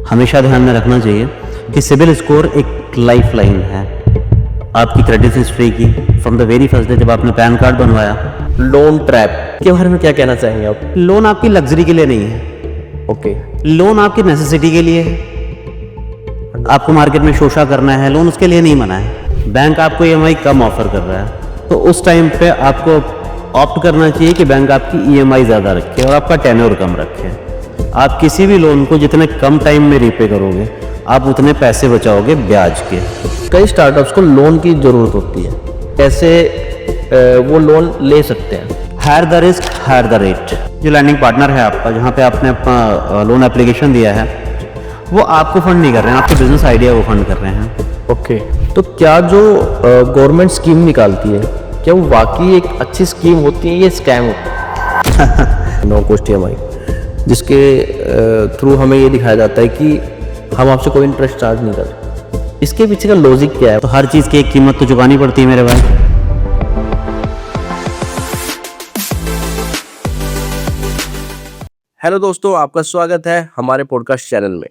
हमेशा ध्यान में रखना चाहिए कि सिबिल स्कोर एक लाइफ लाइन है आपकी क्रेडिट हिस्ट्री की। From the very first day जब आपने पैन कार्ड बनवाया। लोन ट्रैप के बारे में क्या कहना चाहेंगे आप? लोन आपकी लग्जरी के लिए नहीं है, ओके। लोन आपकी नेसेसिटी के लिए है। आपको मार्केट में शोषा करना है, लोन उसके लिए नहीं बना है। बैंक आपको ईएमआई कम ऑफर कर रहा है, तो उस टाइम पे आपको ऑप्ट करना चाहिए कि बैंक आपकी ईएमआई ज़्यादा रखे और आपका टेन्योर कम रखे। आप किसी भी लोन को जितने कम टाइम में रीपे करोगे, आप उतने पैसे बचाओगे ब्याज के। कई स्टार्टअप्स को लोन की ज़रूरत होती है, कैसे वो लोन ले सकते हैं? Higher the risk higher the rate. जो लैंडिंग पार्टनर है आपका, जहाँ पे आपने अपना लोन एप्लीकेशन दिया है, वो आपको फंड नहीं कर रहे हैं, आपके बिजनेस आइडिया को फंड कर रहे हैं। ओके। तो क्या जो गवर्नमेंट स्कीम निकालती है, क्या वो वाकई एक अच्छी स्कीम होती है, ये स्कैम होती है? नो कॉस्ट ईएमआई, जिसके थ्रू हमें ये दिखाया जाता है कि हम आपसे कोई इंटरेस्ट चार्ज नहीं कर रहे। इसके पीछे का लॉजिक क्या है? तो हर चीज़ की एक कीमत तो चुकानी पड़ती है मेरे भाई। हेलो दोस्तों, आपका स्वागत है हमारे पॉडकास्ट चैनल में।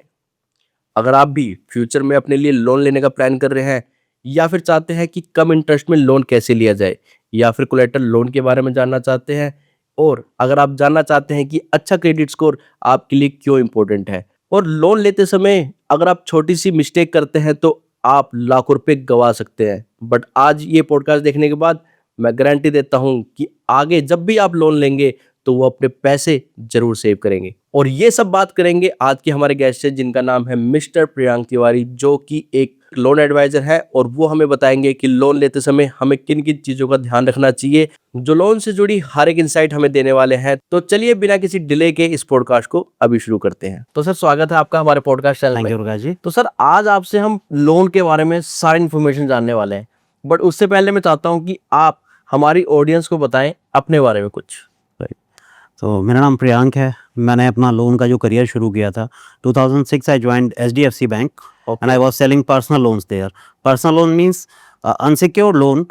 अगर आप भी फ्यूचर में अपने लिए लोन लेने का प्लान कर रहे हैं, या फिर चाहते हैं कि कम इंटरेस्ट में लोन कैसे लिया जाए, या फिर कोलेटरल लोन के बारे में जानना चाहते हैं, और अगर आप जानना चाहते हैं कि अच्छा क्रेडिट स्कोर आपके लिए क्यों इम्पोर्टेंट है, और लोन लेते समय अगर आप छोटी सी मिस्टेक करते हैं तो आप लाखों रुपए गंवा सकते हैं। बट आज ये पॉडकास्ट देखने के बाद मैं गारंटी देता हूं कि आगे जब भी आप लोन लेंगे तो वो अपने पैसे जरूर सेव करेंगे। और ये सब बात करेंगे आज के हमारे गेस्ट से, जिनका नाम है मिस्टर प्रियांक तिवारी, जो कि एक लोन एडवाइजर है, और वो हमें बताएंगे कि लोन लेते समय हमें किन किन चीजों का ध्यान रखना चाहिए, जो लोन से जुड़ी हर एक इंसाइट हमें देने वाले हैं। तो चलिए बिना किसी डिले के इस पॉडकास्ट को अभी शुरू करते हैं। तो सर, स्वागत है आपका हमारे पॉडकास्ट चैनल थैंक में। यू प्रकाश जी। तो सर, आज आपसे हम लोन के बारे में सारी इन्फॉर्मेशन जानने वाले हैं, बट उससे पहले मैं चाहता हूँ कि आप हमारी ऑडियंस को बताएं अपने बारे में कुछ। तो मेरा नाम प्रियांक है। मैंने अपना लोन का जो करियर शुरू किया था 2006 I joined HDFC bank and I was selling personal loans there. Personal loan means unsecured loan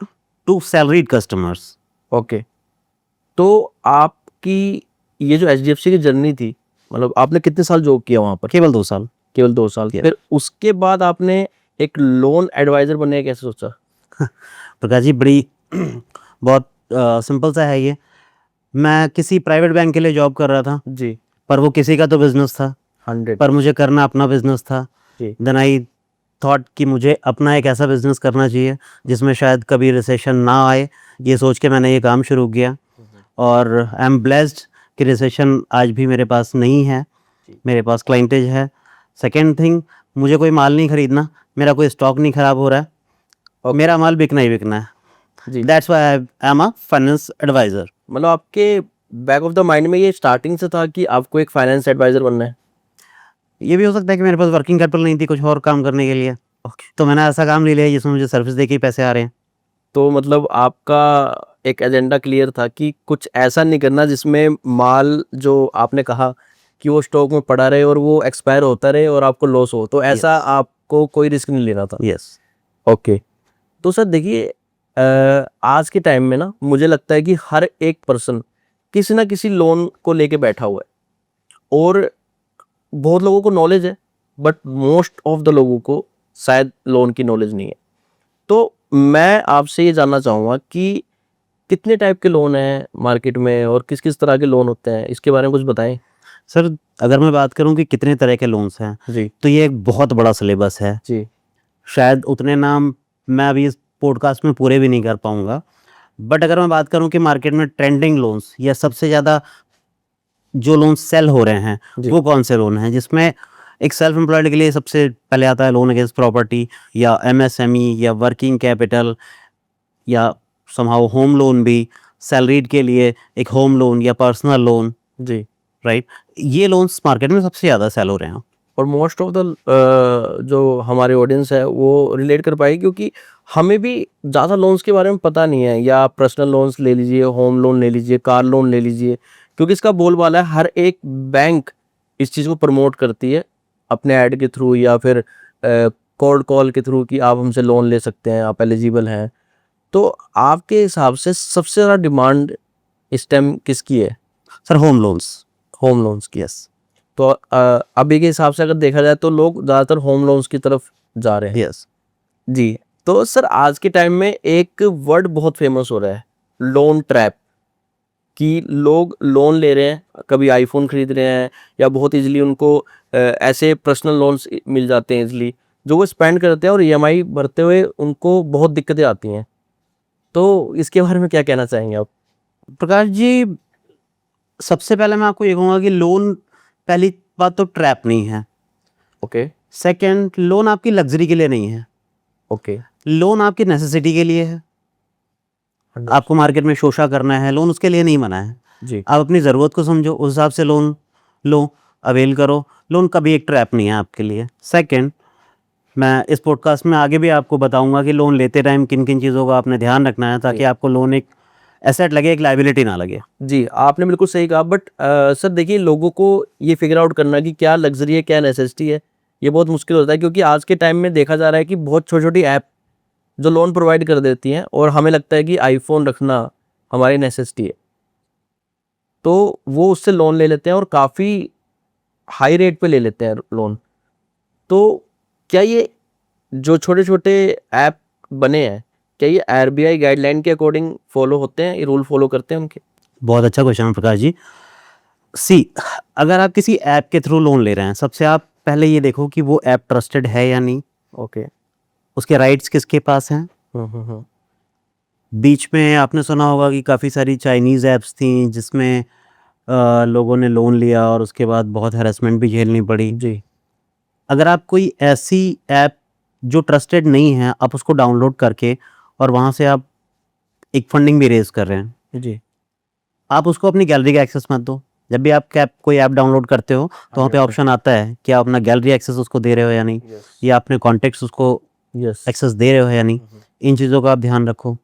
to salaried customers. Okay. तो आपकी ये जो एचडीएफसी की जर्नी थी, मतलब आपने कितने साल जॉब किया वहाँ पर? केवल 2 साल। केवल 2 साल। Yes. फिर उसके बाद आपने एक लोन एडवाइजर बनने का कैसे सोचा? प्रकाश जी, बड़ी बहुत सिंपल सा है ये। मैं किसी प्राइवेट बैंक के लिए जॉब कर रहा था जी। पर वो किसी का तो बिजनेस था, 100। पर मुझे करना अपना बिजनेस था। जी। देन आई थॉट कि मुझे अपना एक ऐसा बिजनेस करना चाहिए जिसमें शायद कभी रिसेशन ना आए। ये सोच के मैंने ये काम शुरू किया और आई एम ब्लेस्ड कि रिसेशन आज भी मेरे पास नहीं है, मेरे पास क्लाइंटेज है। सेकेंड थिंग, मुझे कोई माल नहीं खरीदना, मेरा कोई स्टॉक नहीं ख़राब हो रहा है। Okay. मेरा माल बिकना ही बिकना है। जी। That's why I am a finance advisor. मतलब आपके बैक ऑफ द माइंड में ये स्टार्टिंग से था कि आपको एक फाइनेंस एडवाइजर बनना है? ये भी हो सकता है कि मेरे पास वर्किंग कैपिटल नहीं थी कुछ और काम करने के लिए। तो मैंने ऐसा काम ले लिया जिसमें मुझे सर्विस दे के ही पैसे आ रहे हैं। तो मतलब आपका एक एजेंडा क्लियर था कि कुछ ऐसा नहीं करना जिसमें माल, जो आपने कहा कि वो स्टॉक में पड़ा रहे और वो एक्सपायर होता रहे और आपको लॉस हो, तो ऐसा आपको कोई रिस्क नहीं लेना था? यस। ओके। तो सर देखिए, आज के टाइम में ना मुझे लगता है कि हर एक पर्सन किसी ना किसी लोन को लेके बैठा हुआ है, और बहुत लोगों को नॉलेज है, बट मोस्ट ऑफ द लोगों को शायद लोन की नॉलेज नहीं है। तो मैं आपसे ये जानना चाहूँगा कि कितने टाइप के लोन हैं मार्केट में, और किस किस तरह के लोन होते हैं, इसके बारे में कुछ बताएं। सर, अगर मैं बात करूं कि कितने तरह के लोन्स हैं, जी। तो ये एक बहुत बड़ा सिलेबस है। जी। शायद उतने नाम मैं अभी इस पॉडकास्ट में पूरे भी नहीं कर पाऊंगा। बट अगर मैं बात करूं कि मार्केट में ट्रेंडिंग लोन्स या सबसे ज़्यादा जो लोन सेल हो रहे हैं वो कौन से लोन हैं, जिसमें एक सेल्फ एम्प्लॉयड के लिए सबसे पहले आता है लोन अगेंस्ट प्रॉपर्टी, या एमएसएमई, या वर्किंग कैपिटल, या समहाउ होम लोन भी। सैलरीड के लिए एक होम लोन या पर्सनल लोन। जी। राइट। ये लोन्स मार्केट में सबसे ज़्यादा सेल हो रहे हैं। और मोस्ट ऑफ द जो हमारे ऑडियंस है वो रिलेट कर पाएगी, क्योंकि हमें भी ज़्यादा लोन्स के बारे में पता नहीं है। या पर्सनल लोन्स ले लीजिए, होम लोन ले लीजिए, कार लोन ले लीजिए, क्योंकि इसका बोलबाला है, हर एक बैंक इस चीज़ को प्रमोट करती है अपने ऐड के थ्रू, या फिर कोल्ड कॉल के थ्रू कि आप हमसे लोन ले सकते हैं, आप एलिजिबल हैं। तो आपके हिसाब से सबसे ज़्यादा डिमांड इस टाइम किसकी है? Sir, home loans. Home loans की। यस। तो अभी के हिसाब से अगर देखा जाए तो लोग ज़्यादातर होम लोन्स की तरफ जा रहे हैं। यस जी, तो सर आज के टाइम में एक वर्ड बहुत फेमस हो रहा है, लोन ट्रैप, कि लोग लोन ले रहे हैं, कभी आईफोन खरीद रहे हैं या बहुत इजीली उनको ऐसे पर्सनल लोन्स मिल जाते हैं इजीली, जो वो स्पेंड करते हैं और ईएमआई भरते हुए उनको बहुत दिक्कतें आती हैं। तो इसके बारे में क्या कहना चाहेंगे आप? प्रकाश जी, सबसे पहले मैं आपको ये कहूँगा कि लोन, पहली बात तो ट्रैप नहीं है। ओके, सेकंड, लोन आपकी लग्जरी के लिए नहीं है, ओके, लोन आपकी नेसेसिटी के लिए है। आपको मार्केट में शोषा करना है, लोन उसके लिए नहीं बना है। जी, आप अपनी ज़रूरत को समझो, उस हिसाब से लोन लो, अवेल करो। लोन कभी एक ट्रैप नहीं है आपके लिए। सेकंड, मैं इस पॉडकास्ट में आगे भी आपको बताऊंगा कि लोन लेते टाइम किन किन चीज़ों का आपने ध्यान रखना है, ताकि आपको लोन एक एसेट लगे, एक लाइबिलिटी ना लगे। जी, आपने बिल्कुल सही कहा, बट सर देखिए, लोगों को ये फिगर आउट करना कि क्या लग्जरी है क्या नेसेसिटी है, ये बहुत मुश्किल होता है, क्योंकि आज के टाइम में देखा जा रहा है कि बहुत छोटी छोटी ऐप जो लोन प्रोवाइड कर देती हैं और हमें लगता है कि आईफोन रखना हमारी नेसेसिटी है, तो वो उससे लोन ले लेते हैं और काफ़ी हाई रेट पे ले लेते हैं लोन। तो क्या ये जो छोटे छोटे ऐप बने हैं, क्या ये आरबीआई गाइडलाइन के अकॉर्डिंग फॉलो होते हैं, ये रूल फॉलो करते हैं उनके? बहुत अच्छा क्वेश्चन है प्रकाश जी। सी, अगर आप किसी ऐप के थ्रू लोन ले रहे हैं, सबसे आप पहले ये देखो कि वो ऐप ट्रस्टेड है या नहीं, ओके। उसके राइट्स किसके पास हैं। हम्म। बीच में आपने सुना होगा कि काफ़ी सारी चाइनीज़ ऐप्स थी जिसमें लोगों ने लोन लिया और उसके बाद बहुत हैरेसमेंट भी झेलनी पड़ी। जी, अगर आप कोई ऐसी ऐप जो ट्रस्टेड नहीं है, आप उसको डाउनलोड करके और वहाँ से आप एक फंडिंग भी रेज कर रहे हैं, जी, आप उसको अपनी गैलरी का एक्सेस मत दो। जब भी आप कोई ऐप डाउनलोड करते हो तो वहाँ पे ऑप्शन आता है कि आप अपना गैलरी एक्सेस उसको दे रहे हो या नहीं, या अपने कॉन्टेक्ट्स उसको यस, एक्सेस दे रहे हो या नहीं। इन चीज़ों का आप ध्यान रखो।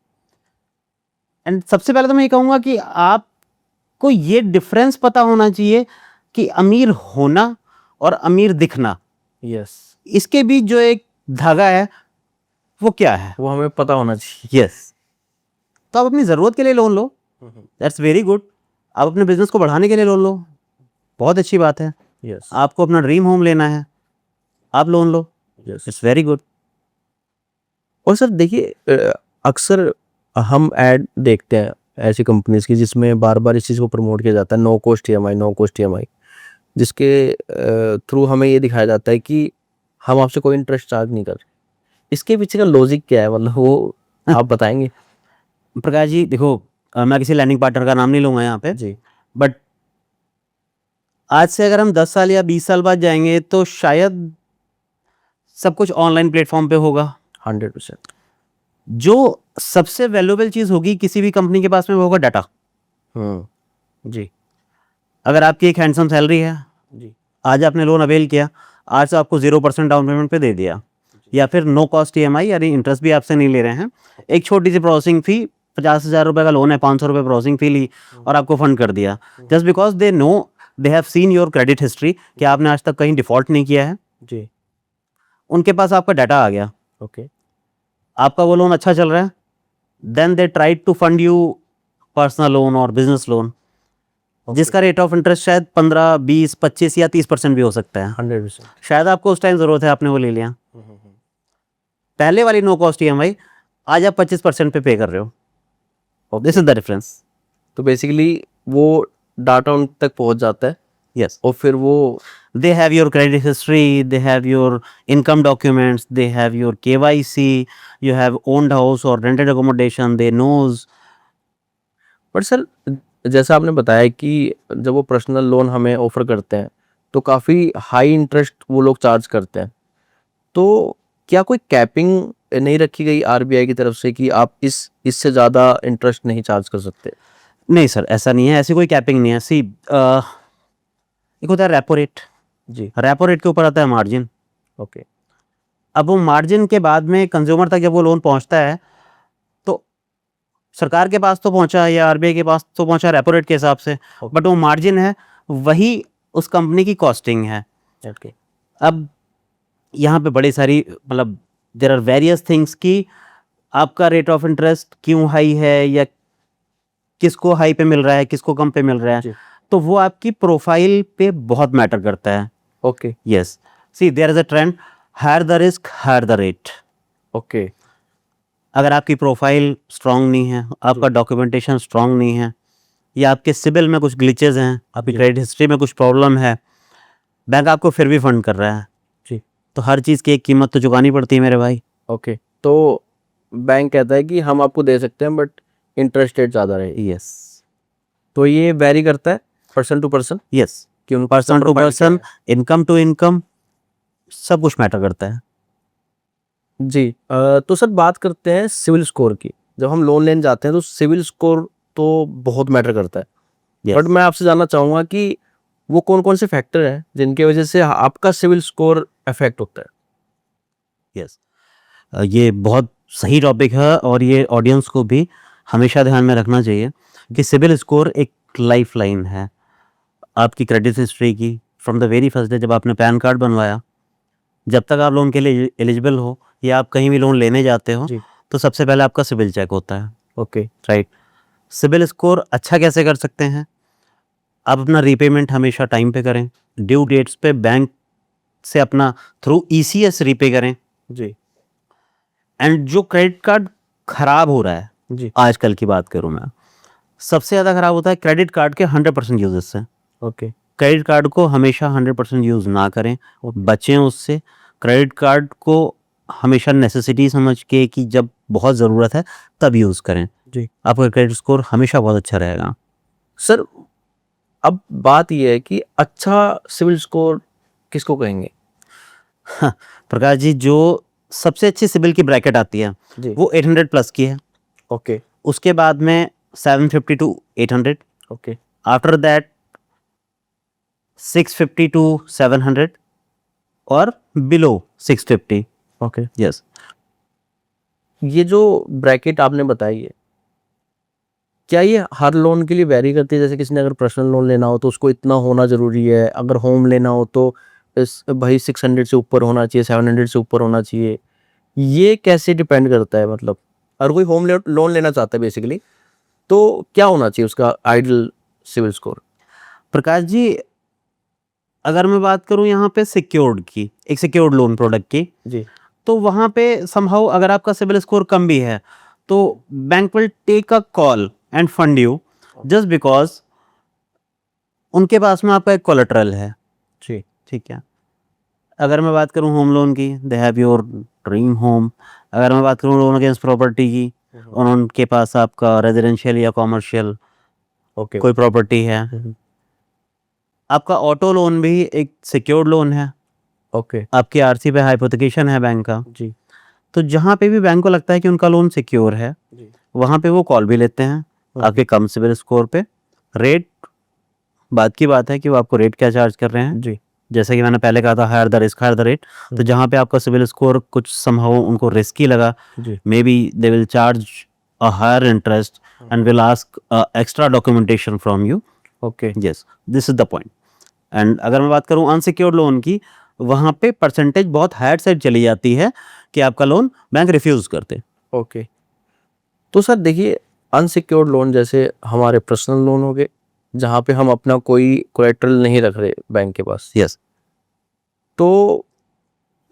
एंड सबसे पहले तो मैं ये कहूँगा कि आपको ये डिफरेंस पता होना चाहिए कि अमीर होना और अमीर दिखना, यस, इसके बीच जो एक धागा है वो क्या है। वो हमें पता होना चाहिए। यस, तो आप अपनी ज़रूरत के लिए loan low, that's very good. आप अपने बिजनेस को बढ़ाने के लिए लोन लो, बहुत अच्छी बात है। यस, आपको अपना ड्रीम होम लेना है, आप loan low, yes. It's very good. और सर देखिए, अक्सर हम ऐड देखते हैं ऐसी कंपनीज की जिसमें बार बार इस चीज़ को प्रमोट किया जाता है, no cost EMI, no cost EMI, जिसके थ्रू हमें ये दिखाया जाता है कि हम आपसे कोई इंटरेस्ट चार्ज नहीं कर रहे। इसके पीछे का लॉजिक क्या है, मतलब वो आप बताएंगे? प्रकाश जी देखो, मैं किसी लैंडिंग पार्टनर का नाम नहीं लूँगा यहाँ पे, जी, बट आज से अगर हम 10 साल या 20 साल बाद जाएंगे तो शायद सब कुछ ऑनलाइन प्लेटफॉर्म पे होगा। 100%। जो सबसे वैल्यूएबल चीज़ होगी किसी भी कंपनी के पास में वो होगा डाटा। जी, अगर आपकी एक हैंडसम सैलरी है, जी, आज आपने लोन अवेल किया, आज से आपको 0% डाउन पेमेंट पे दे दिया, या फिर नो कॉस्ट ईएमआई, यानी इंटरेस्ट भी आपसे नहीं ले रहे हैं, एक छोटी सी प्रोसेसिंग फ़ी, 50,000 रुपये का लोन है, 500 रुपये प्रोसेसिंग फ़ी ली और आपको फंड कर दिया, just because they know, they have seen your credit history कि आपने आज तक कहीं डिफ़ॉल्ट नहीं किया है। जी, उनके पास आपका डाटा आ गया, ओके, आपका वो लोन अच्छा चल रहा है, then they try to fund you personal loan और बिजनेस लोन, जिसका रेट ऑफ इंटरेस्ट शायद 15, 20, 25 या 30% भी हो सकता है। 100%। शायद आपको उस टाइम ज़रूरत है, आपने वो ले लिया। पहले वाली नो कॉस्ट ईएमआई आज आप 25% पे कर रहे हो, दिस इज द डिफरेंस। तो बेसिकली वो डाटा उन तक पहुंच जाता है यस, और फिर वो they have your credit history, they have your income documents, they have your KYC, you have owned house or rented accommodation, they knows। But sir, जैसा आपने बताया कि जब वो पर्सनल लोन हमें ऑफर करते हैं तो काफ़ी हाई इंटरेस्ट वो लोग चार्ज करते हैं, तो क्या कोई कैपिंग नहीं रखी गई आरबीआई की तरफ से कि आप इससे ज़्यादा इंटरेस्ट नहीं चार्ज कर सकते? नहीं सर, ऐसा नहीं है, ऐसी कोई कैपिंग नहीं है। सी, एक होता है रेपो रेट, जी, रेपो रेट के ऊपर आता है मार्जिन। ओके, अब वो मार्जिन के बाद में कंज्यूमर तक जब वो लोन पहुंचता है तो सरकार के पास तो पहुंचा या आरबीआई के पास तो पहुंचा रेपो रेट के हिसाब से, बट वो मार्जिन है, वही उस कंपनी की कॉस्टिंग है। ओके, अब यहाँ पे बड़ी सारी, मतलब देर आर वेरियस थिंग्स कि आपका रेट ऑफ इंटरेस्ट क्यों हाई है या किसको हाई पे मिल रहा है, किसको कम पे मिल रहा है। जी, तो वो आपकी प्रोफाइल पे बहुत मैटर करता है. Okay yes, see there is a trend, higher the risk higher the rate. Okay अगर आपकी प्रोफाइल स्ट्रांग नहीं है, आपका डॉक्यूमेंटेशन स्ट्रांग नहीं है, या आपके सिबिल में कुछ ग्लिचेस हैं, आपकी क्रेडिट हिस्ट्री में कुछ प्रॉब्लम है, बैंक आपको फिर भी फंड कर रहा है. जी तो हर चीज़ की एक कीमत तो चुकानी पड़ती है मेरे भाई. ओके तो बैंक कहता है कि हम आपको दे सकते हैं बट इंटरेस्ट रेट ज़्यादा रहेगी, यस तो ये वेरी करता है पर्सन टू पर्सन यस, कि उनका पर्सन टू प्रोफाइल क्या पर्सन, इनकम टू इनकम, सब कुछ मैटर करता है. है। जी तो सर बात करते हैं सिविल स्कोर की. जब हम लोन लेने जाते हैं तो सिविल स्कोर तो बहुत मैटर करता है, Yes. बट मैं आपसे जानना चाहूँगा कि वो कौन कौन से फैक्टर हैं जिनकी वजह से आपका सिविल स्कोर अफेक्ट होता है. यस, ये बहुत सही टॉपिक है और ये ऑडियंस को भी हमेशा ध्यान में रखना चाहिए कि सिबिल स्कोर एक लाइफ लाइन है आपकी क्रेडिट हिस्ट्री की. From the very first day जब आपने पैन कार्ड बनवाया, जब तक आप लोन के लिए एलिजिबल हो या आप कहीं भी लोन लेने जाते हो, जी तो सबसे पहले आपका सिबिल चेक होता है. Okay right. सिबिल स्कोर अच्छा कैसे कर सकते हैं? आप अपना रीपेमेंट हमेशा टाइम पे करें, ड्यू डेट्स पे बैंक से अपना थ्रू ईसीएस रीपे करें. जी एंड जो क्रेडिट कार्ड खराब हो रहा है, जी आजकल की बात करूं मैं, सबसे ज़्यादा खराब होता है क्रेडिट कार्ड के 100% यूजेस से. ओके क्रेडिट कार्ड को हमेशा 100% यूज़ ना करें, बचें उससे. क्रेडिट कार्ड को हमेशा नेसेसिटी समझ के कि जब बहुत ज़रूरत है तब यूज़ करें. जी आपका क्रेडिट स्कोर हमेशा बहुत अच्छा रहेगा. सर अब बात यह है कि अच्छा सिविल स्कोर किसको कहेंगे. प्रकाश जी, जो सबसे अच्छी सिबिल की ब्रैकेट आती है जी वो 800 प्लस की है. ओके उसके बाद में 750 to 800. Okay after that 650 to 700 और बिलो 650. Okay yes. ये जो ब्रैकेट आपने बताई है, क्या ये हर लोन के लिए वेरी करती है? जैसे किसी ने अगर पर्सनल लोन लेना हो तो उसको इतना होना ज़रूरी है, अगर होम लेना हो तो इस भाई 600 से ऊपर होना चाहिए, 700 से ऊपर होना चाहिए. ये कैसे डिपेंड करता है, मतलब अगर कोई होम लोन लेना चाहता है बेसिकली, तो क्या होना चाहिए उसका ideal civil score. Prakash ji, अगर मैं बात करूं यहाँ पे सिक्योर्ड की, एक सिक्योर्ड लोन प्रोडक्ट की, जी तो वहाँ पे समहाउ अगर आपका सिबिल स्कोर कम भी है तो bank will take a call and fund you just because उनके पास में आपका एक कोलेटरल है. जी ठीक है. अगर मैं बात करूं होम लोन की, they have your dream home. अगर मैं बात करूं लोन अगेंस्ट प्रॉपर्टी की, और उनके पास आपका रेजिडेंशियल या कॉमर्शियल ओके कोई प्रॉपर्टी है. आपका ऑटो लोन भी एक सिक्योर्ड लोन है, ओके आपकी आरसी पे हाइपोथिकेशन है बैंक का. जी तो जहाँ पे भी बैंक को लगता है कि उनका लोन सिक्योर है, जी वहाँ पे वो कॉल भी लेते हैं आपके कम सिबिल स्कोर पे. रेट बात की बात है कि वो आपको रेट क्या चार्ज कर रहे हैं. जी जैसे कि मैंने पहले कहा था, higher the risk higher the rate. तो जहाँ पे आपका सिबिल स्कोर कुछ समहाउ उनको रिस्की लगा, जी maybe they will charge a higher interest and will ask extra documentation from you. Okay yes, this is the point. And अगर मैं बात करूं अनसिक्योर्ड लोन की, वहाँ पे परसेंटेज बहुत हायर साइड चली जाती है कि आपका लोन बैंक रिफ्यूज करते. ओके तो सर देखिए, अनसिक्योर्ड लोन जैसे हमारे पर्सनल लोन हो गए, जहाँ पे हम अपना कोई कोलेटरल नहीं रख रहे बैंक के पास, यस. तो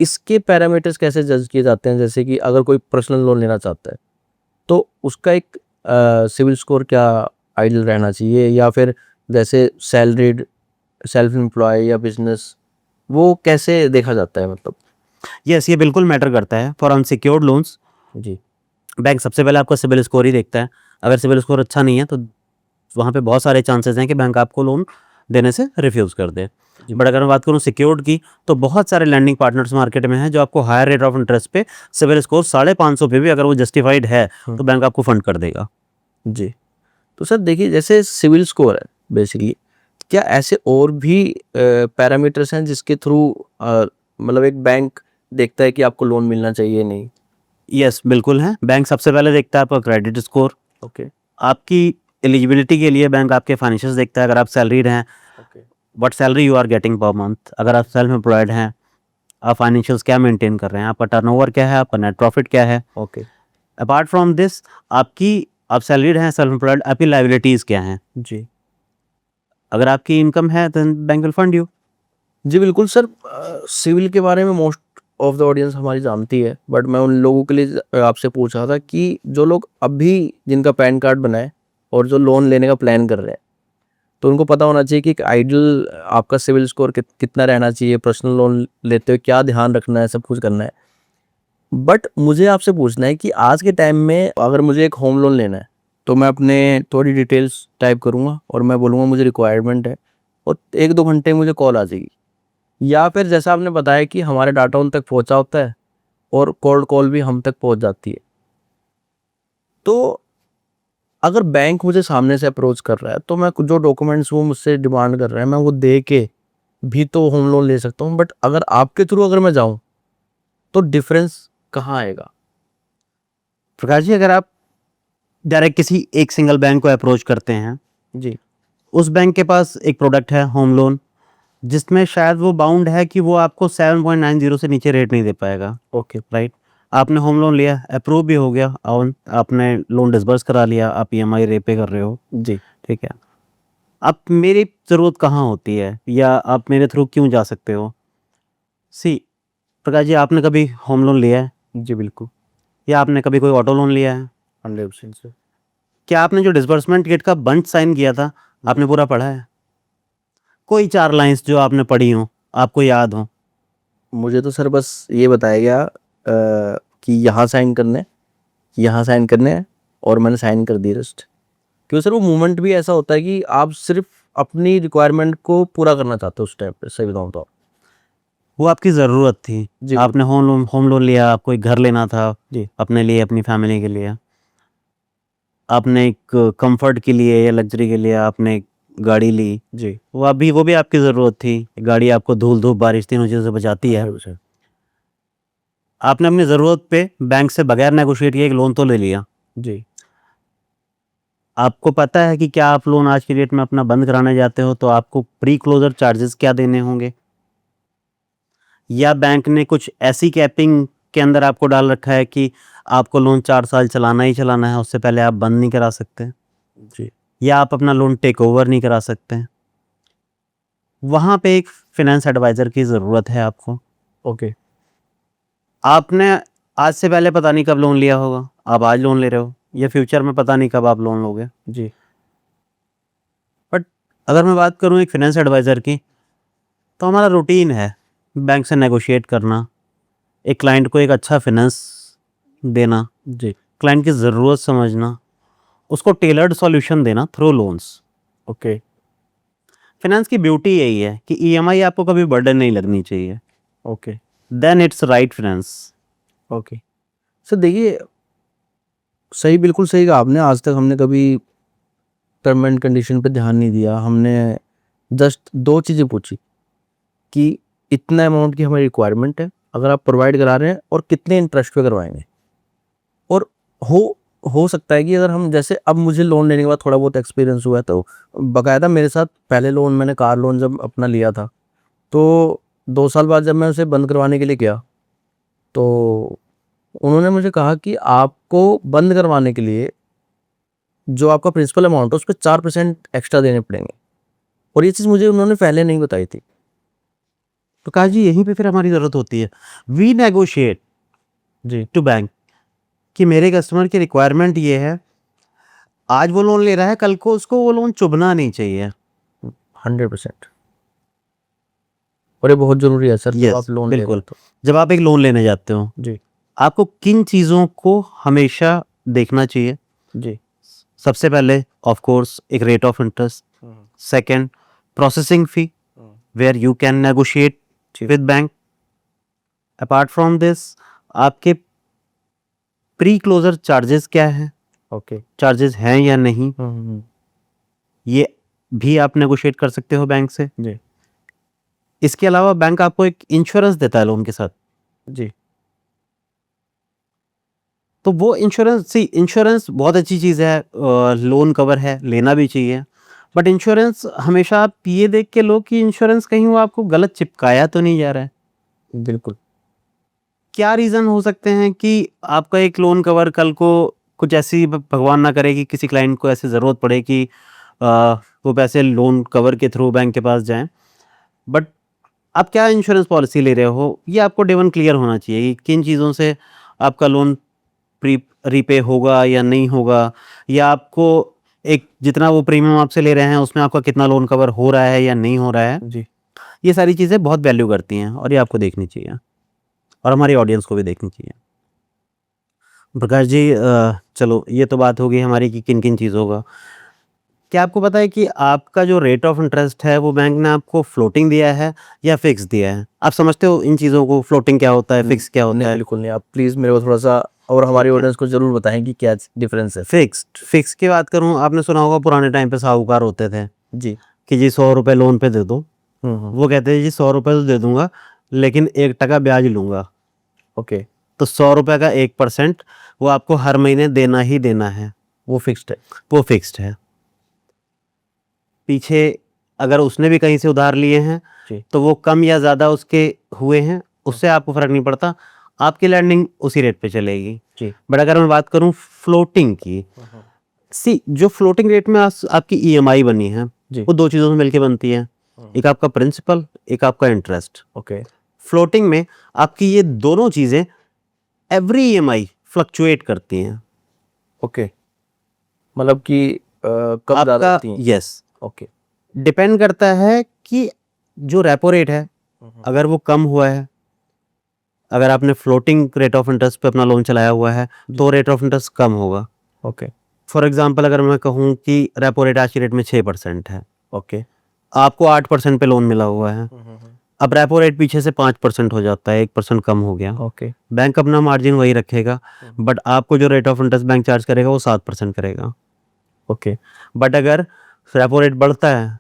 इसके पैरामीटर्स कैसे जज किए जाते हैं? जैसे कि अगर कोई पर्सनल लोन लेना चाहता है तो उसका एक सिविल स्कोर क्या आइडियल रहना चाहिए, या फिर जैसे सैलरीड, सेल्फ एम्प्लॉय या बिजनेस, वो कैसे देखा जाता है, मतलब. यस, ये बिल्कुल मैटर करता है फॉर अनसिक्योर्ड लोन्स. जी बैंक सबसे पहले आपका सिबिल स्कोर ही देखता है. अगर सिबिल स्कोर अच्छा नहीं है तो वहाँ पे बहुत सारे चांसेस हैं कि बैंक आपको लोन देने से रिफ्यूज़ कर दे. बट अगर मैं बात करूँ सिक्योर्ड की, तो बहुत सारे लैंडिंग पार्टनर्स मार्केट में हैं जो आपको हायर रेट ऑफ इंटरेस्ट पे सिबिल स्कोर 550 पे भी अगर वो जस्टिफाइड है तो बैंक आपको फंड कर देगा. जी तो सर देखिए, जैसे सिविल स्कोर है बेसिकली, क्या ऐसे और भी पैरामीटर्स हैं जिसके थ्रू मतलब एक बैंक देखता है कि आपको लोन मिलना चाहिए नहीं? यस, बिल्कुल है. बैंक सबसे पहले देखता है आपका क्रेडिट स्कोर. ओके आपकी एलिजिबिलिटी के लिए बैंक आपके फाइनेंशियल्स देखता है. अगर आप सैलरीड हैं, okay what salary you are getting per month. अगर आप सेल्फ एम्प्लॉयड हैं, आप फाइनेंशियल्स क्या मेंटेन कर रहे हैं, आपका टर्नओवर क्या है, आपका नेट प्रॉफिट क्या है. ओके अपार्ट फ्रॉम दिस, आप सैलरीड हैं, सेल्फ एम्प्लॉयड, आपकी लाइबिलिटीज़ क्या हैं. जी अगर आपकी इनकम है तो बैंक विल फंड यू। जी बिल्कुल सर, सिविल के बारे में मोस्ट ऑफ द ऑडियंस हमारी जानती है, बट मैं उन लोगों के लिए आपसे पूछ रहा था कि जो लोग अभी जिनका पैन कार्ड बना है और जो लोन लेने का प्लान कर रहे हैं, तो उनको पता होना चाहिए कि एक आइडियल आपका सिविल स्कोर कितना रहना चाहिए, पर्सनल लोन लेते हुए क्या ध्यान रखना है, सब कुछ करना है। बट मुझे आपसे पूछना है कि आज के टाइम में अगर मुझे एक होम लोन लेना है तो मैं अपने थोड़ी डिटेल्स टाइप करूँगा और मैं बोलूँगा मुझे रिक्वायरमेंट है, और 1-2 घंटे में मुझे कॉल आ जाएगी, या फिर जैसा आपने बताया कि हमारे डाटा उन तक पहुंचा होता है और कोल्ड कॉल भी हम तक पहुंच जाती है। तो अगर बैंक मुझे सामने से अप्रोच कर रहा है तो मैं जो डॉक्यूमेंट्स वो मुझसे डिमांड कर रहे हैं मैं वो दे के भी तो होम लोन ले सकता हूँ, बट अगर आपके थ्रू अगर मैं जाऊँ तो डिफरेंस कहाँ आएगा? प्रकाश जी, अगर आप डायरेक्ट किसी एक सिंगल बैंक को अप्रोच करते हैं, जी उस बैंक के पास एक प्रोडक्ट है होम लोन, जिसमें शायद वो बाउंड है कि वो आपको 7.90 से नीचे रेट नहीं दे पाएगा। ओके राइट, आपने होम लोन लिया, अप्रूव भी हो गया और आपने लोन डिसबर्स करा लिया, आप ईएमआई रे कर रहे हो, जी ठीक है। अब मेरी ज़रूरत कहाँ होती है या आप मेरे थ्रू क्यों जा सकते हो? सी प्रकाश जी, आपने कभी होम लोन लिया है जी बिल्कुल या आपने कभी कोई ऑटो लोन लिया है? 100% सर। क्या आपने जो डिसबर्समेंट गेट का बंच साइन किया था, आपने पूरा पढ़ा है? कोई 4 लाइन्स जो आपने पढ़ी हों, आपको याद हों? मुझे तो सर बस ये बताया गया कि यहाँ साइन करने हैं, यहाँ साइन करने हैं, और मैंने साइन कर दी जस्ट। क्यों सर, वो मूवमेंट भी ऐसा होता है कि आप सिर्फ अपनी रिक्वायरमेंट को पूरा करना चाहते हो उस टाइम पे, सही बताऊँ तो। वो आपकी ज़रूरत थी। जी आपने होम लोन लिया, आपको एक घर लेना था जी अपने लिए, अपनी फैमिली के लिए। आपने एक कंफर्ट के लिए या लग्ज़री के लिए आपने एक गाड़ी ली। जी वो भी आपकी ज़रूरत थी। गाड़ी आपको धूल-धूप, बारिश तीनों चीज़ों से बचाती है। 100%। आपने अपनी ज़रूरत पे बैंक से बगैर नेगोशिएट किए एक लोन तो ले लिया। जी आपको पता है कि क्या आप लोन आज की डेट में अपना बंद कराने जाते हो तो आपको प्री क्लोज़र चार्जेस क्या देने होंगे? या बैंक ने कुछ ऐसी कैपिंग के अंदर आपको डाल रखा है कि आपको लोन 4 साल चलाना ही चलाना है, उससे पहले आप बंद नहीं करा सकते, जी या आप अपना लोन टेक ओवर नहीं करा सकते। वहाँ पे एक फाइनेंस एडवाइज़र की ज़रूरत है आपको। ओके आपने आज से पहले पता नहीं कब लोन लिया होगा, आप आज लोन ले रहे हो, या फ्यूचर में पता नहीं कब आप लोन लोगे। जी बट अगर मैं बात करूँ एक फाइनेंस एडवाइज़र की, तो हमारा रूटीन है बैंक से नेगोशिएट करना, एक क्लाइंट को एक अच्छा फाइनेंस देना, जी क्लाइंट की ज़रूरत समझना, उसको टेलर्ड सॉल्यूशन देना थ्रू लोन्स। ओके फाइनेंस की ब्यूटी यही है कि ईएमआई आपको कभी बर्डन नहीं लगनी चाहिए। Okay then it's right finance. Okay sir, देखिए सही, बिल्कुल सही कहा आपने। आज तक हमने कभी टर्म एंड कंडीशन पे ध्यान नहीं दिया। हमने जस्ट 2 चीज़ें पूछी कि इतना अमाउंट की हमारी रिक्वायरमेंट है, अगर आप प्रोवाइड करा रहे हैं, और कितने इंटरेस्ट पे करवाएंगे। और हो सकता है कि अगर हम, जैसे अब मुझे लोन लेने के बाद थोड़ा बहुत एक्सपीरियंस हुआ है, तो बाकायदा मेरे साथ पहले लोन मैंने कार लोन जब अपना लिया था, तो 2 साल बाद जब मैं उसे बंद करवाने के लिए गया, तो उन्होंने मुझे कहा कि आपको बंद करवाने के लिए जो आपका प्रिंसिपल अमाउंट है उस पर 4% एक्स्ट्रा देने पड़ेंगे, और ये चीज़ मुझे उन्होंने पहले नहीं बताई थी। प्रकाश जी, यहीं पे फिर हमारी ज़रूरत होती है। वी नेगोशिएट जी टू बैंक कि मेरे कस्टमर की रिक्वायरमेंट ये है, आज वो लोन ले रहा है, कल को उसको वो लोन चुभना नहीं चाहिए। 100%। और ये बहुत ज़रूरी है सर, जब आप लोन ले रहे हो बिल्कुल। तो। जब आप एक लोन लेने जाते हो, जी आपको किन चीज़ों को हमेशा देखना चाहिए? जी सबसे पहले ऑफ कोर्स एक rate of interest, second processing fee where you can negotiate with bank. Apart from this, आपके प्री क्लोजर चार्जेस क्या हैं, ओके चार्जेस हैं या नहीं, ये भी आप नेगोशिएट कर सकते हो बैंक से। जी इसके अलावा बैंक आपको एक इंश्योरेंस देता है लोन के साथ, जी तो वो इंश्योरेंस बहुत अच्छी चीज़ है। लोन कवर है, लेना भी चाहिए, बट इंश्योरेंस हमेशा आप ये देख के लो कि इंश्योरेंस कहीं वो आपको गलत चिपकाया तो नहीं जा रहा है। बिल्कुल क्या रीज़न हो सकते हैं कि आपका एक लोन कवर कल को कुछ ऐसी भगवान ना करे कि किसी क्लाइंट को ऐसी ज़रूरत पड़े कि वो पैसे लोन कवर के थ्रू बैंक के पास जाएं। बट आप क्या इंश्योरेंस पॉलिसी ले रहे हो, ये आपको डे वन क्लियर होना चाहिए कि किन चीज़ों से आपका लोन प्री रीपे होगा या नहीं होगा, या आपको एक जितना वो प्रीमियम आपसे ले रहे हैं उसमें आपका कितना लोन कवर हो रहा है या नहीं हो रहा है। जी। ये सारी चीज़ें बहुत वैल्यू करती हैं और ये आपको देखनी चाहिए और हमारी ऑडियंस को भी देखनी चाहिए। प्रकाश जी, चलो ये तो बात होगी हमारी कि किन किन चीज़ों का। क्या आपको पता है कि आपका जो रेट ऑफ इंटरेस्ट है वो बैंक ने आपको फ्लोटिंग दिया है या फिक्स दिया है? आप समझते हो इन चीज़ों को, फ्लोटिंग क्या होता है, फिक्स क्या होता नहीं, है? बिल्कुल नहीं। आप प्लीज़ मेरे को थोड़ा-सा और हमारी ऑडियंस को ज़रूर बताएँ कि क्या डिफरेंस है? फिक्स की बात करूँ, आपने सुना होगा पुराने टाइम पे साहूकार होते थे जी। कि जी 100 रुपए लोन पे दे दो। वो कहते हैं जी 100 रुपए तो दे दूंगा लेकिन 1% ब्याज लूंगा। ओके, तो 100 रुपए का 1% वो आपको हर महीने देना ही देना है, वो फिक्स्ड है। वो फिक्स्ड है। पीछे अगर उसने भी कहीं से उधार लिए हैं जी। तो वो कम या ज़्यादा उसके हुए हैं, उससे आपको फ़र्क नहीं पड़ता, आपकी लैंडिंग उसी रेट पे चलेगी। जी। बट अगर मैं बात करूं फ्लोटिंग की, जो फ्लोटिंग रेट में आपकी ईएमआई बनी है जी। वो दो चीज़ों से मिलके बनती है, एक आपका प्रिंसिपल, एक आपका इंटरेस्ट। ओके, फ्लोटिंग में आपकी ये दोनों चीज़ें एवरी ईएमआई फ्लक्चुएट करती हैं। ओके। मतलब कि कब ज़्यादा आपका होती हैं? Yes, okay. डिपेंड करता है कि जो रेपो रेट है अगर वो कम हुआ है, अगर आपने फ्लोटिंग रेट ऑफ इंटरेस्ट पे अपना लोन चलाया हुआ है तो रेट ऑफ इंटरेस्ट कम होगा। ओके। फॉर एग्जांपल अगर मैं कहूँ कि रेपो रेट आज की रेट में 6% है, ओके। आपको 8% पे लोन मिला हुआ है, अब रेपो रेट पीछे से 5% हो जाता है, 1% कम हो गया, ओके। बैंक अपना मार्जिन वही रखेगा बट आपको जो rate of interest bank charge करेगा वो 7% करेगा। ओके। बट अगर रेपो रेट बढ़ता है,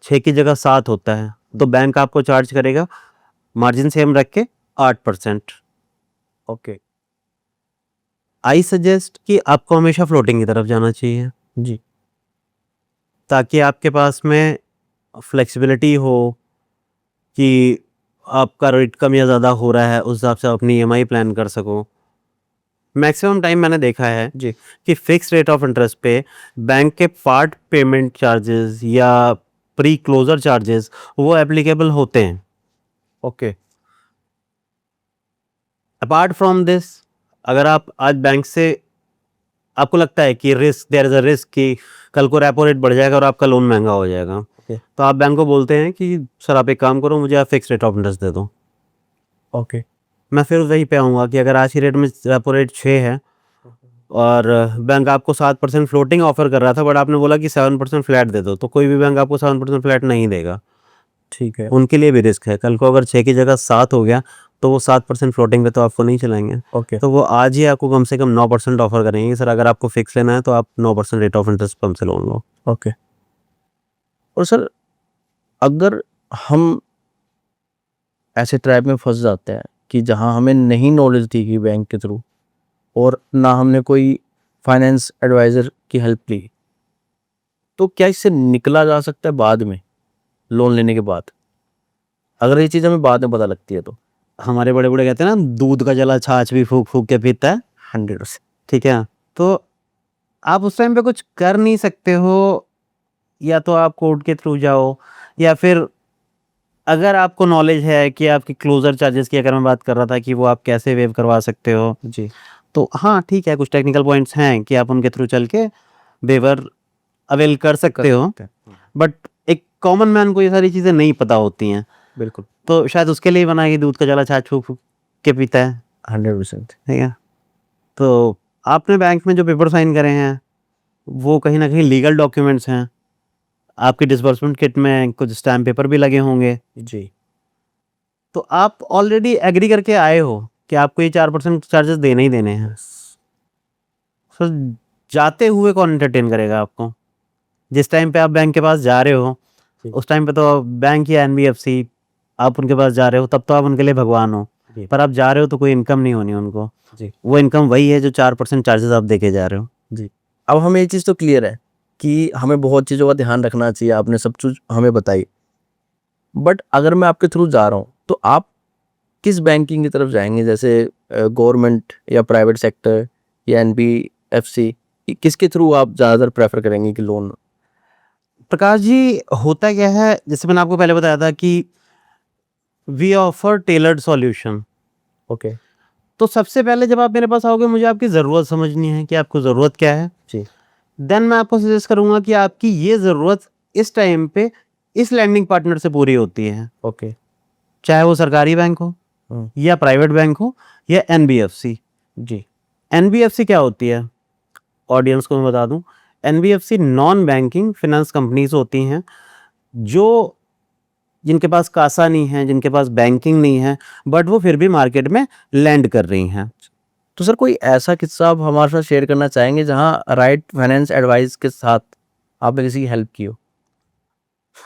6 की जगह 7 होता है, तो बैंक आपको चार्ज करेगा मार्जिन सेम रख के 8%। ओके। आई सजेस्ट कि आपको हमेशा फ्लोटिंग की तरफ जाना चाहिए जी। ताकि आपके पास में फ्लेक्सिबिलिटी हो कि आपका रेट कम या ज़्यादा हो रहा है, उस हिसाब से आप अपनी ईएमआई प्लान कर सको। मैक्सिमम टाइम मैंने देखा है जी। कि फिक्स रेट ऑफ इंटरेस्ट पे बैंक के पार्ट पेमेंट चार्जेस या प्री क्लोजर चार्जेस वो एप्लीकेबल होते हैं। ओके। अपार्ट फ्रॉम दिस, अगर आप आज बैंक से आपको लगता है कि देयर इज अ रिस्क कि कल को रेपो रेट बढ़ जाएगा और आपका लोन महंगा हो जाएगा, तो आप बैंक को बोलते हैं कि सर आप एक काम करो, मुझे आप फिक्स रेट ऑफ इंटरेस्ट दे दो। ओके। मैं फिर वही पे आऊँगा कि अगर आज की रेट में रेपो रेट 6 है और बैंक आपको 7% फ्लोटिंग ऑफर कर रहा था बट आपने बोला कि 7% फ्लैट दे दो, तो कोई भी बैंक आपको 7% फ्लैट नहीं देगा। ठीक है। उनके लिए भी रिस्क है, कल को अगर 6 की जगह 7 हो गया तो वो 7% फ्लोटिंग पे तो आपको नहीं चलाएंगे। ओके। तो वो आज ही आपको कम से कम 9% ऑफर करेंगे कि सर अगर आपको फिक्स लेना है तो आप 9% रेट ऑफ इंटरेस्ट पे हमसे लोन लो। ओके। और सर, अगर हम ऐसे ट्रैप में फंस जाते हैं कि जहां हमें नहीं नॉलेज थी कि बैंक के थ्रू, और ना हमने कोई फाइनेंस एडवाइज़र की हेल्प ली, तो क्या इससे निकला जा सकता है बाद में, लोन लेने के बाद? अगर ये चीज़ हमें बाद में पता लगती है तो? हमारे बड़े बड़े कहते हैं ना, दूध का जला छाछ भी फूक फूक के पीता है। 100%। ठीक है, तो आप उस टाइम पे कुछ कर नहीं सकते हो, या तो आप कोर्ट के थ्रू जाओ, या फिर अगर आपको नॉलेज है कि आपकी क्लोजर चार्जेस की, अगर मैं बात कर रहा था कि वो आप कैसे वेव करवा सकते हो, जी। तो हाँ ठीक है, कुछ टेक्निकल पॉइंट्स हैं कि आप उनके थ्रू चल के वेवर अवेल कर सकते हो, बट एक कॉमन मैन को ये सारी चीज़ें नहीं पता होती हैं, बिल्कुल। तो शायद उसके लिए ही बना है कि दूध का जला छाछ फूक फूक के पीता है। 100%। ठीक है, तो आपने बैंक में जो पेपर साइन करे हैं वो कहीं ना कहीं लीगल डॉक्यूमेंट्स हैं, आपकी डिसबर्समेंट किट में कुछ स्टैम्प पेपर भी लगे होंगे, जी। तो आप ऑलरेडी एग्री करके आए हो कि आपको ये 4% चार्जेस देने ही देने हैं। सर जाते हुए कौन एंटरटेन करेगा आपको? जिस टाइम पे आप बैंक के पास जा रहे हो जी। उस टाइम पे तो बैंक या एनबीएफसी, आप उनके पास जा रहे हो तब तो आप उनके लिए भगवान हो, जी। पर आप जा रहे हो तो कोई इनकम नहीं होनी उनको। जी। वो इनकम वही है जो 4% चार्जेस आप देके जा रहे हो। जी। अब हमें ये चीज़ तो क्लियर है कि हमें बहुत चीज़ों का ध्यान रखना चाहिए, आपने सब चीज़ हमें बताई। बट अगर मैं आपके थ्रू जा रहा हूँ तो आप किस बैंकिंग की तरफ जाएंगे, जैसे गवर्नमेंट या प्राइवेट सेक्टर या एनबीएफसी, किसके थ्रू आप ज़्यादातर प्रेफर करेंगे कि लोन? प्रकाश जी, होता क्या है, जैसे मैंने आपको पहले बताया था कि we offer tailored solution. Okay तो सबसे पहले जब आप मेरे पास आओगे, मुझे आपकी ज़रूरत समझनी है कि आपको ज़रूरत क्या है। जी देन मैं आपको सजेस्ट करूंगा कि आपकी ये ज़रूरत इस टाइम पे इस लैंडिंग पार्टनर से पूरी होती है, ओके चाहे वो सरकारी बैंक हो या प्राइवेट बैंक हो या एनबीएफसी। जी एनबीएफसी क्या होती है, ऑडियंस को मैं बता दूं, NBFC non banking finance companies होती हैं, जो जिनके पास कासा नहीं है, जिनके पास बैंकिंग नहीं है, बट वो फिर भी मार्केट में लैंड कर रही हैं। तो सर कोई ऐसा किस्सा आप हमारे साथ शेयर करना चाहेंगे जहाँ राइट फाइनेंस एडवाइस के साथ आपने किसी की हेल्प की हो?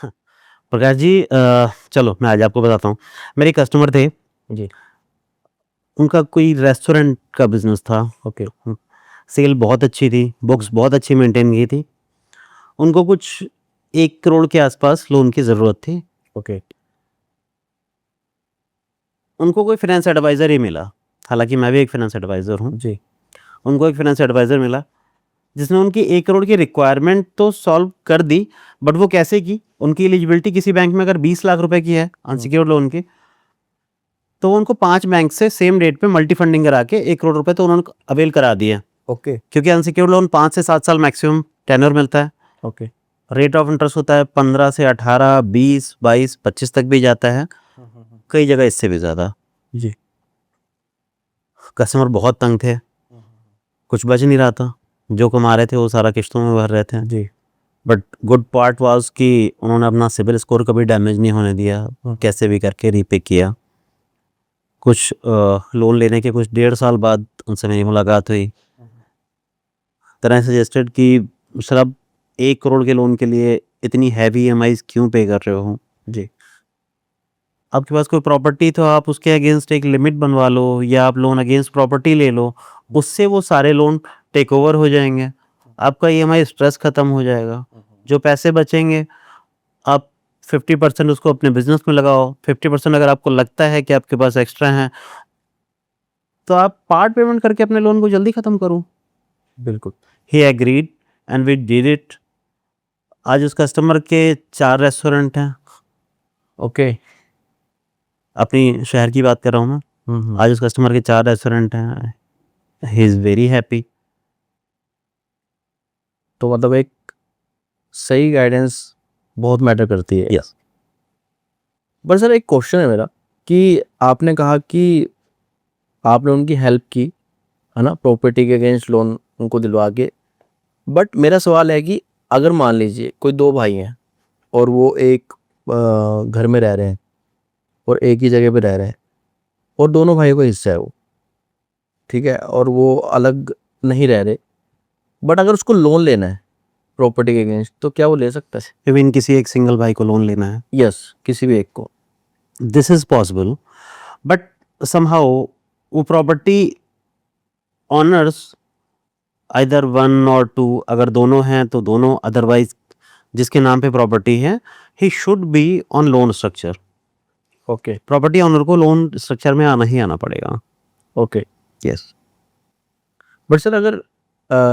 प्रकाश जी, चलो मैं आज आपको बताता हूँ। मेरे कस्टमर थे, जी उनका कोई रेस्टोरेंट का बिजनेस था। ओके सेल बहुत अच्छी थी, बुक्स बहुत अच्छी मेंटेन की थी। उनको कुछ 1 करोड़ के आसपास लोन की ज़रूरत थी। ओके उनको कोई फाइनेंस एडवाइज़र ही मिला, हालांकि मैं भी एक फाइनेंस एडवाइज़र हूँ। जी उनको एक फाइनेंस एडवाइज़र मिला जिसने उनकी 1 करोड़ की रिक्वायरमेंट तो सॉल्व कर दी, बट वो कैसे की, उनकी एलिजिबिलिटी किसी बैंक में अगर 20 लाख रुपए की है अनसिक्योर्ड लोन की, तो उनको 5 बैंक से सेम डेट पे मल्टी फंडिंग करा के 1 करोड़ रुपए तो उन्होंने अवेल करा दिए। ओके क्योंकि अनसिक्योर्ड लोन 5 से 7 साल मैक्सिमम टेन्योर मिलता है। ओके रेट ऑफ इंटरेस्ट होता है 15 से 18, 20, 22, 25 तक भी जाता है, कई जगह इससे भी ज़्यादा। जी कस्टमर बहुत तंग थे, कुछ बच नहीं रहा था, जो कमा रहे थे वो सारा किश्तों में भर रहे थे। जी बट गुड पार्ट वाज कि उन्होंने अपना सिविल स्कोर कभी डैमेज नहीं होने दिया, कैसे भी करके रीपे किया। कुछ लोन लेने के कुछ 1.5 साल बाद उनसे मेरी मुलाकात हुई। तरह सजेस्टेड कि सर, आप 1 करोड़ के लोन के लिए इतनी हैवी EMIs क्यों पे कर रहे हो? जी आपके पास कोई प्रॉपर्टी तो आप उसके अगेंस्ट एक लिमिट बनवा लो, या आप लोन अगेंस्ट प्रॉपर्टी ले लो, उससे वो सारे लोन टेक ओवर हो जाएंगे, आपका EMI स्ट्रेस खत्म हो जाएगा। जो पैसे बचेंगे आप 50% उसको अपने बिजनेस में लगाओ, 50% अगर आपको लगता है कि आपके पास एक्स्ट्रा हैं तो आप पार्ट पेमेंट करके अपने लोन को जल्दी खत्म करो। बिल्कुल ही agreed and we did it. आज उस कस्टमर के 4 रेस्टोरेंट हैं, ओके अपनी शहर की बात कर रहा हूँ मैं। आज उस कस्टमर के 4 रेस्टोरेंट हैं, ही इज़ वेरी हैप्पी। तो मतलब एक सही गाइडेंस बहुत मैटर करती है। यस। बट सर एक क्वेश्चन है मेरा कि आपने कहा कि आपने उनकी हेल्प की है ना, प्रॉपर्टी के अगेंस्ट लोन उनको दिलवा के। बट मेरा सवाल है कि अगर मान लीजिए कोई 2 भाई हैं और वो एक घर में रह रहे हैं और एक ही जगह पे रह रहे हैं और दोनों भाइयों का हिस्सा है वो, ठीक है, और वो अलग नहीं रह रहे, बट अगर उसको लोन लेना है प्रॉपर्टी के अगेंस्ट तो क्या वो ले सकता है? इवन किसी एक सिंगल भाई को लोन लेना है, यस किसी भी एक को। This is possible, but somehow वो प्रॉपर्टी ऑनर्स आइदर 1 और 2, अगर दोनों हैं तो दोनों, अदरवाइज जिसके नाम पे प्रॉपर्टी है he should be on loan structure. Okay property owner को लोन स्ट्रक्चर में आना ही आना पड़ेगा। Okay yes. बट सर अगर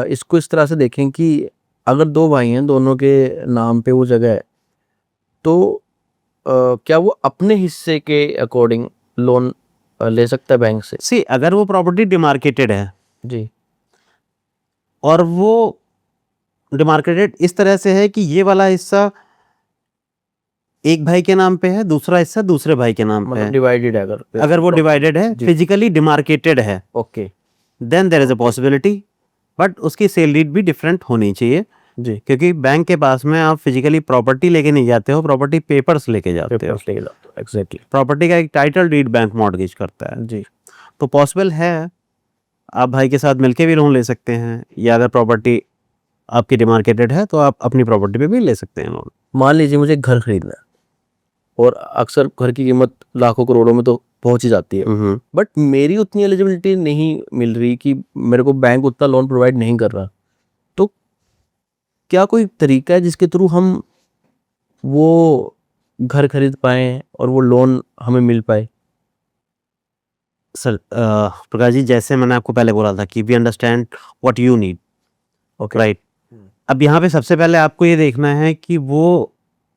इसको इस तरह से देखें कि अगर 2 भाई हैं दोनों के नाम पे वो जगह है, तो क्या वो अपने हिस्से के अकॉर्डिंग लोन ले सकता है बैंक से? सी, अगर वो प्रॉपर्टी डिमार्केटेड है, जी और वो डिमार्केटेड इस तरह से है कि ये वाला हिस्सा एक भाई के नाम पे है, दूसरा हिस्सा दूसरे भाई के नाम पे मतलब है, डिवाइडेड है अगर वो डिवाइडेड है, जी। फिजिकली डिमार्केटेड है, okay then there is a possibility, but उसकी सेल डीड भी डिफरेंट होनी चाहिए। जी क्योंकि बैंक के पास में आप फिजिकली प्रॉपर्टी लेके नहीं जाते हो, प्रॉपर्टी पेपर्स लेके जाते हो। पेपर्स लेके जाते हो एग्जैक्टली। प्रॉपर्टी का एक टाइटल डीड बैंक मॉर्गेज करता है। जी तो पॉसिबल है आप भाई के साथ मिलके भी लोन ले सकते हैं, या अगर प्रॉपर्टी आपकी डिमार्केटेड है तो आप अपनी प्रॉपर्टी पे भी ले सकते हैं लोन। मान लीजिए मुझे घर खरीदना है और अक्सर घर की कीमत लाखों करोड़ों में तो पहुंच ही जाती है, बट मेरी उतनी एलिजिबिलिटी नहीं मिल रही कि मेरे को बैंक उतना लोन प्रोवाइड नहीं कर रहा, तो क्या कोई तरीका है जिसके थ्रू हम वो घर खरीद पाएं और वो लोन हमें मिल पाए? सर, प्रकाश जी, जैसे मैंने आपको पहले बोला था कि we understand what you need, okay right. अब यहाँ पे सबसे पहले आपको ये देखना है कि वो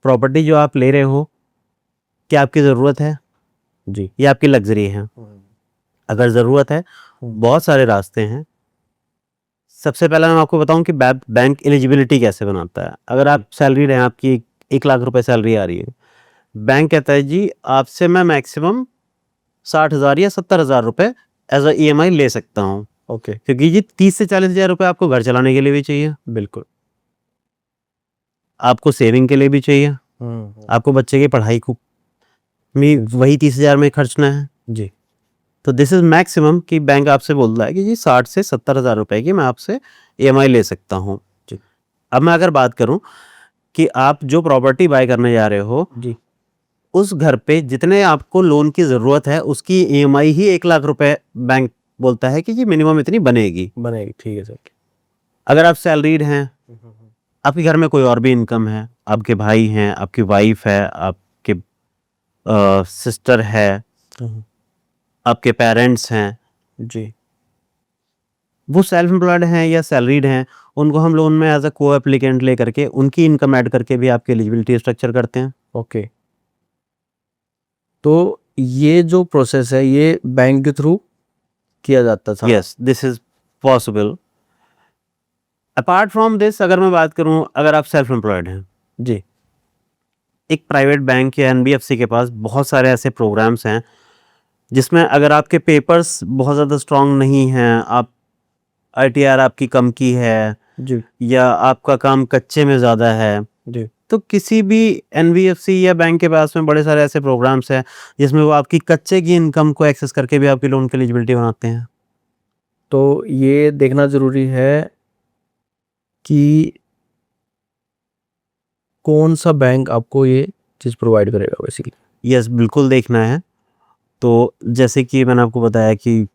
प्रॉपर्टी जो आप ले रहे हो क्या आपकी ज़रूरत है जी। या आपकी लग्जरी है। अगर ज़रूरत है, बहुत सारे रास्ते हैं। सबसे पहला मैं आपको बताऊं कि बैंक एलिजिबिलिटी कैसे बनाता है। अगर आप सैलरी हैं, आपकी 1 लाख रुपए सैलरी आ रही है, बैंक कहता है जी आपसे मैं मैक्सिमम 60,000 या 70,000 रुपए एज अ EMI ले सकता हूँ, ओके। क्योंकि जी 30 से 40,000 रुपए आपको घर चलाने के लिए भी चाहिए, बिल्कुल। आपको सेविंग के लिए भी चाहिए, आपको बच्चे की पढ़ाई को भी वही 30,000 में खर्चना है। जी। तो दिस इज मैक्सिमम कि बैंक आपसे बोल रहा है कि जी 60 से 70,000 रुपए की मैं आपसे EMI ले सकता हूँ। जी। अब मैं अगर बात करूँ कि आप जो प्रॉपर्टी बाय करने जा रहे हो, जी। उस घर पे जितने आपको लोन की ज़रूरत है उसकी EMI ही 1 लाख रुपए बैंक बोलता है कि जी मिनिमम इतनी बनेगी। बनेगी, ठीक है सर। अगर आप सैलरीड हैं, आपके घर में कोई और भी इनकम है, आपके भाई हैं, आपकी वाइफ है, आपके सिस्टर है, आपके पेरेंट्स हैं, जी। वो सेल्फ एम्प्लॉयड हैं या सैलरीड हैं, उनको हम लोन में एज अ को एप्लीकेंट ले करके उनकी इनकम ऐड करके भी आपकी एलिजिबिलिटी स्ट्रक्चर करते हैं। ओके। तो ये जो प्रोसेस है ये बैंक के थ्रू किया जाता था। Yes, this is possible. Apart from this, अगर मैं बात करूं, अगर आप सेल्फ एम्प्लॉयड हैं, जी। एक प्राइवेट बैंक या NBFC के पास बहुत सारे ऐसे प्रोग्राम्स हैं जिसमें अगर आपके पेपर्स बहुत ज़्यादा स्ट्रांग नहीं हैं, आप ITR आपकी कम की है जी। या आपका काम कच्चे में ज़्यादा है, जी। तो किसी भी NBFC या बैंक के पास में बड़े सारे ऐसे प्रोग्राम्स हैं जिसमें वो आपकी कच्चे की इनकम को एक्सेस करके भी आपकी लोन की एलिजिबिलिटी बनाते हैं। तो ये देखना ज़रूरी है कि कौन सा बैंक आपको ये चीज़ प्रोवाइड करेगा बेसिकली। यस, बिल्कुल देखना है। तो जैसे कि मैंने आपको बताया कि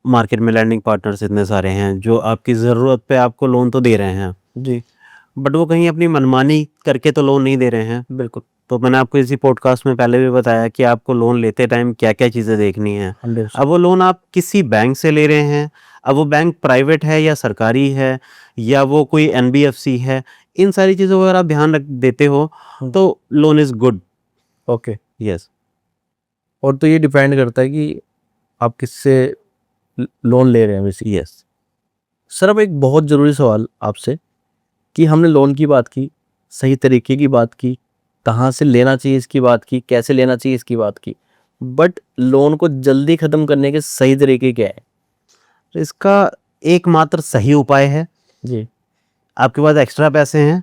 मार्केट में लैंडिंग पार्टनर्स इतने सारे हैं जो आपकी ज़रूरत पे आपको लोन तो दे रहे हैं, जी। बट वो कहीं अपनी मनमानी करके तो लोन नहीं दे रहे हैं। बिल्कुल। तो मैंने आपको इसी पॉडकास्ट में पहले भी बताया कि आपको लोन लेते टाइम क्या क्या चीज़ें देखनी है। 100%। अब वो लोन आप किसी बैंक से ले रहे हैं, अब वो बैंक प्राइवेट है या सरकारी है या वो कोई NBFC है, इन सारी चीज़ों को अगर आप ध्यान रख देते हो तो loan is good. Okay. Yes. और तो ये डिपेंड करता है कि आप किससे लोन ले रहे हैं बेसिकली। यस। सर अब एक बहुत ज़रूरी सवाल आपसे कि हमने लोन की बात की, सही तरीके की बात की, कहाँ से लेना चाहिए इसकी बात की, कैसे लेना चाहिए इसकी बात की, बट लोन को जल्दी ख़त्म करने के सही तरीके क्या है? तो इसका एकमात्र सही उपाय है, जी। आपके पास एक्स्ट्रा पैसे हैं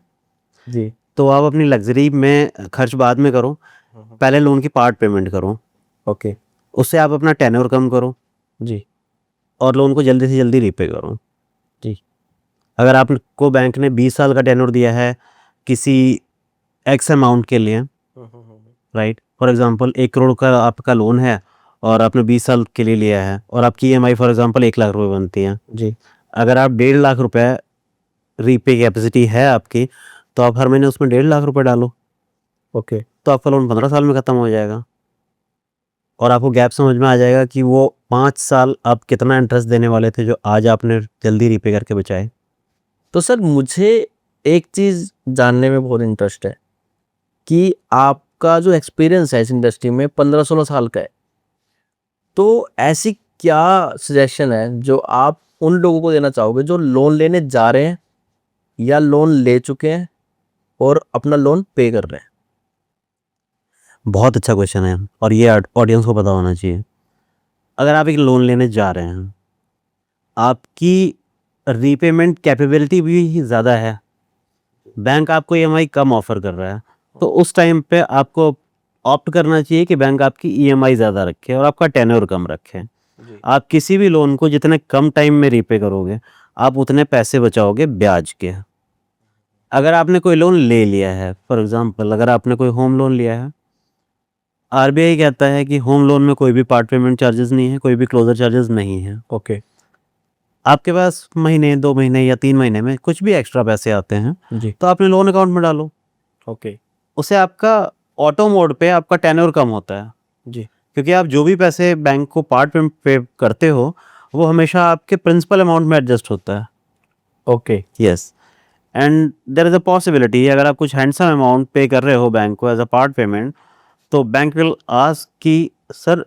जी। तो आप अपनी लग्जरी में खर्च बाद में करो, पहले लोन की पार्ट पेमेंट करो, ओके। उससे आप अपना टेन्योर कम करो जी। और लोन को जल्दी से जल्दी रीपे करो। जी। अगर आपको बैंक ने 20 साल का टेन्योर दिया है किसी एक्स अमाउंट के लिए, राइट, फॉर एग्जांपल 1 करोड़ का आपका लोन है और आपने 20 साल के लिए लिया है और आपकी EMI फॉर एग्जांपल 1 लाख रुपए बनती है। जी। अगर आप 1.5 लाख रुपए रीपे कैपेसिटी है आपकी, तो आप हर महीने उसमें 1.5 लाख रुपए डालो, ओके। तो आपका लोन 15 साल में ख़त्म हो जाएगा और आपको गैप समझ में आ जाएगा कि वो 5 साल आप कितना इंटरेस्ट देने वाले थे जो आज आपने जल्दी रीपे करके बचाए। तो सर मुझे एक चीज़ जानने में बहुत इंटरेस्ट है कि आपका जो एक्सपीरियंस है इस इंडस्ट्री में 15-16 साल का है, तो ऐसी क्या सजेशन है जो आप उन लोगों को देना चाहोगे जो लोन लेने जा रहे हैं या लोन ले चुके हैं और अपना लोन पे कर रहे हैं? बहुत अच्छा क्वेश्चन है और ये ऑडियंस को पता होना चाहिए। अगर आप एक लोन लेने जा रहे हैं, आपकी रीपेमेंट कैपेबिलिटी भी ज़्यादा है, बैंक आपको EMI कम ऑफर कर रहा है, तो उस टाइम पे आपको ऑप्ट करना चाहिए कि बैंक आपकी EMI ज़्यादा रखे और आपका टेन्योर कम रखे। आप किसी भी लोन को जितने कम टाइम में रीपे करोगे, आप उतने पैसे बचाओगे ब्याज के। अगर आपने कोई लोन ले लिया है, फॉर एग्जांपल अगर आपने कोई होम लोन लिया है, RBI कहता है कि होम लोन में कोई भी पार्ट पेमेंट चार्जेस नहीं है, कोई भी क्लोजर चार्जेस नहीं है। ओके। आपके पास महीने 2 महीने या 3 महीने में कुछ भी एक्स्ट्रा पैसे आते हैं जी। तो अपने लोन अकाउंट में डालो, ओके। उससे आपका ऑटो मोड पे आपका टेन्योर कम होता है, जी। क्योंकि आप जो भी पैसे बैंक को पार्ट पेमेंट पे करते हो वो हमेशा आपके प्रिंसिपल अमाउंट में एडजस्ट होता है। Okay. Yes, and there is a possibility अगर आप कुछ हैंडसम अमाउंट पे कर रहे हो बैंक को एज अ पार्ट पेमेंट, तो बैंक विल आस्क कि सर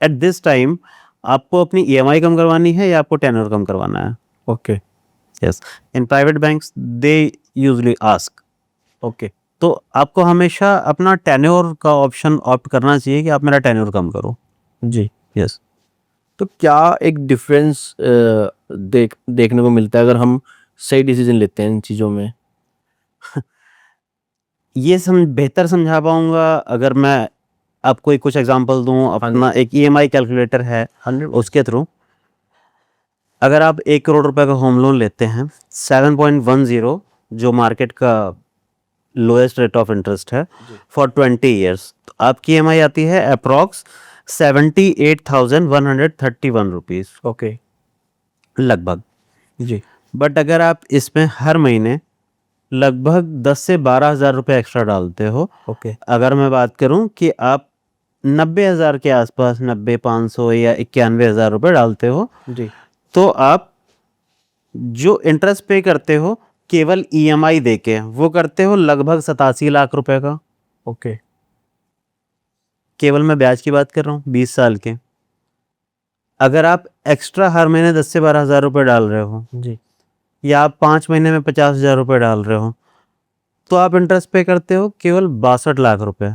एट दिस टाइम आपको अपनी ईएमआई कम करवानी है या आपको टेन्योर कम करवाना है. Okay yes, in private banks they usually ask. Okay तो आपको हमेशा अपना टेन्योर का ऑप्शन ऑप्ट करना चाहिए कि आप मेरा टेन्योर कम करो. जी। यस. तो क्या एक डिफरेंस देखने को मिलता है अगर हम सही डिसीजन लेते हैं इन चीज़ों में? ये बेहतर समझा पाऊंगा अगर मैं आपको कुछ एग्जांपल दूं. अपना एक ईएमआई कैलकुलेटर है 100 उसके थ्रू. अगर आप 1 करोड़ रुपए का होम लोन लेते हैं 7.10 जो मार्केट का लोएस्ट रेट ऑफ इंटरेस्ट है फॉर 20 ईयर्स, तो आपकी ईएमआई आती है अप्रॉक्स 78,131 रुपीज़ ओके लगभग. जी। बट अगर आप इसमें हर महीने लगभग 10 से 12 हज़ार रुपये एक्स्ट्रा डालते हो, ओके अगर मैं बात करूं कि आप 90,000 के आसपास 90,500 या 91,000 रुपये डालते हो, जी। तो आप जो इंटरेस्ट पे करते हो केवल ईएमआई देके वो करते हो लगभग 87 लाख रुपए का. ओके केवल मैं ब्याज की बात कर रहा हूँ 20 साल के. अगर आप एक्स्ट्रा हर महीने 10 से 12 हज़ार रुपये डाल रहे हो जी। या आप 5 महीने में 50,000 रुपये डाल रहे हो, तो आप इंटरेस्ट पे करते हो केवल 62 लाख रुपए.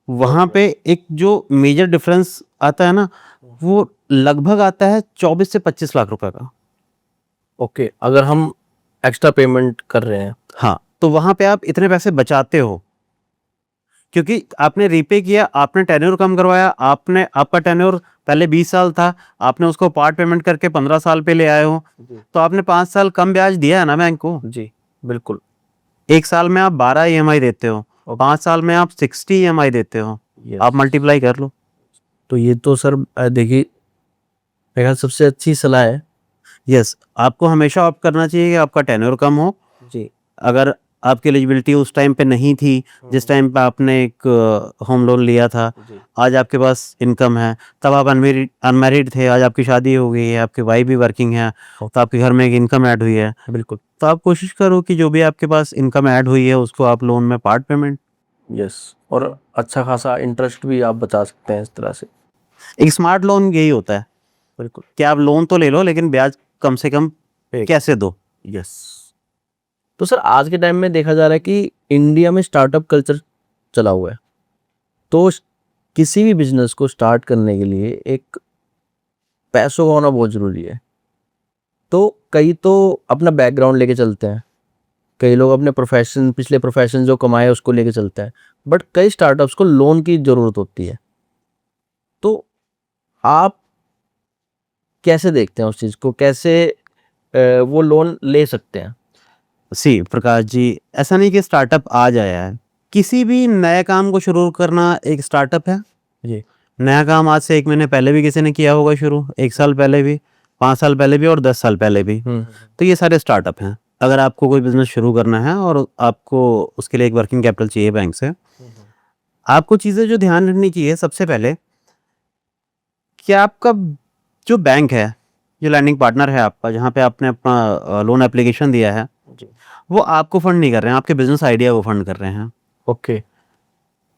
वहाँ पे एक जो मेजर डिफरेंस आता है ना, वो लगभग आता है 24 से 25 लाख रुपए का. ओके अगर हम एक्स्ट्रा पेमेंट कर रहे हैं। हाँ, तो वहाँ पे आप इतने पैसे बचाते हो क्योंकि आपने रीपे किया, आपने टेन्योर कम करवाया. आपका टेन्योर पहले 20 साल था, आपने उसको पार्ट पेमेंट करके 15 साल पे ले आए हो, तो आपने 5 साल कम ब्याज दिया है ना बैंक को. जी बिल्कुल। 1 साल में आप 12 ईएमआई देते हो, 5 साल में आप 60 ईएमआई देते हो. आप मल्टीप्लाई कर लो. तो ये तो सर देखिए मेरे ख्याल सबसे अच्छी सलाह है। यस, आपको हमेशा ऑप्ट करना चाहिए कि आपका टेन्योर कम हो. जी। अगर आपकी एलिजिबिलिटी उस टाइम पे नहीं थी जिस टाइम पे आपने एक होम लोन लिया था, जी। आज आपके पास इनकम है, तब आप अनमैरिड थे, आज आपकी शादी हो गई है, आपकी वाइफ भी वर्किंग है, तो आपके घर में एक इनकम ऐड हुई है. बिल्कुल। तो आप कोशिश करो कि जो भी आपके पास इनकम ऐड हुई है उसको आप लोन में पार्ट पेमेंट. यस और अच्छा खासा इंटरेस्ट भी आप बचा सकते हैं इस तरह से। एक स्मार्ट लोन यही होता है बिल्कुल। कि आप लोन तो ले लो लेकिन ब्याज कम से कम कैसे दो. यस। तो सर आज के टाइम में देखा जा रहा है कि इंडिया में स्टार्टअप कल्चर चला हुआ है, तो किसी भी बिजनेस को स्टार्ट करने के लिए एक पैसों का होना बहुत ज़रूरी है. तो कई तो अपना बैकग्राउंड लेके चलते हैं, कई लोग अपने प्रोफेशन पिछले प्रोफेशन जो कमाए उसको लेके चलते हैं, बट कई स्टार्टअप्स को लोन की ज़रूरत होती है. तो आप कैसे देखते हैं उस चीज़ को, कैसे वो लोन ले सकते हैं? सी प्रकाश जी, ऐसा नहीं कि स्टार्टअप आज आया है. किसी भी नए काम को शुरू करना एक स्टार्टअप है. जी। नया काम आज से 1 महीने पहले भी किसी ने किया होगा शुरू, 1 साल पहले भी, 5 साल पहले भी और 10 साल पहले भी. तो ये सारे स्टार्टअप हैं. अगर आपको कोई बिजनेस शुरू करना है और आपको उसके लिए एक वर्किंग कैपिटल चाहिए बैंक से, आपको चीज़ें जो ध्यान रखनी चाहिए सबसे पहले कि आपका जो बैंक है, जो लैंडिंग पार्टनर है आपका, जहाँ पे आपने अपना लोन एप्लीकेशन दिया है, जी। वो आपको फंड नहीं कर रहे हैं, आपके बिजनेस आइडिया को फंड कर रहे हैं. ओके।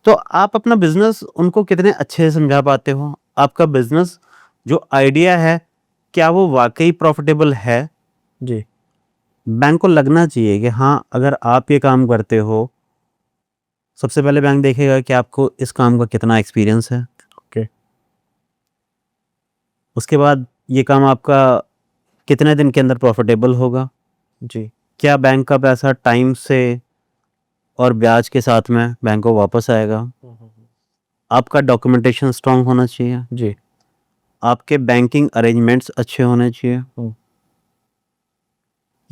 तो आप अपना बिजनेस उनको कितने अच्छे से समझा पाते हो, आपका बिजनेस जो आइडिया है क्या वो वाकई प्रॉफिटेबल है. जी। बैंक को लगना चाहिए कि हाँ, अगर आप ये काम करते हो, सबसे पहले बैंक देखेगा कि आपको इस काम का कितना एक्सपीरियंस है. ओके। उसके बाद ये काम आपका कितने दिन के अंदर प्रॉफिटेबल होगा. जी। क्या बैंक का पैसा टाइम से और ब्याज के साथ में बैंक को वापस आएगा. आपका डॉक्यूमेंटेशन स्ट्रांग होना चाहिए. जी। आपके बैंकिंग अरेंजमेंट्स अच्छे होने चाहिए.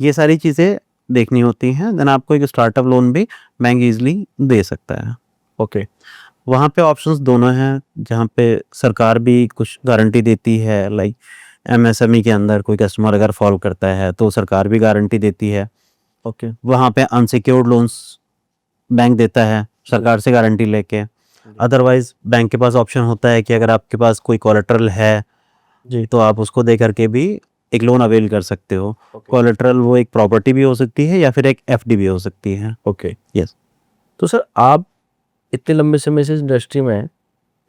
ये सारी चीज़ें देखनी होती हैं. देन आपको एक स्टार्टअप लोन भी बैंक इजीली दे सकता है. ओके। वहाँ पे ऑप्शंस दोनों हैं, जहाँ पे सरकार भी कुछ गारंटी देती है, लाइक एमएसएमई के अंदर कोई कस्टमर अगर फॉल करता है तो सरकार भी गारंटी देती है. ओके। वहाँ पे अनसिक्योर्ड लोन्स बैंक देता है सरकार से गारंटी लेके. अदरवाइज बैंक के पास ऑप्शन होता है कि अगर आपके पास कोई कोलेटरल है जी। तो आप उसको दे करके भी एक लोन अवेल कर सकते हो। कोलेटरल वो एक प्रॉपर्टी भी हो सकती है या फिर एक एफडी भी हो सकती है। ओके। यस। तो सर आप इतने लंबे समय से इस इंडस्ट्री में हैं,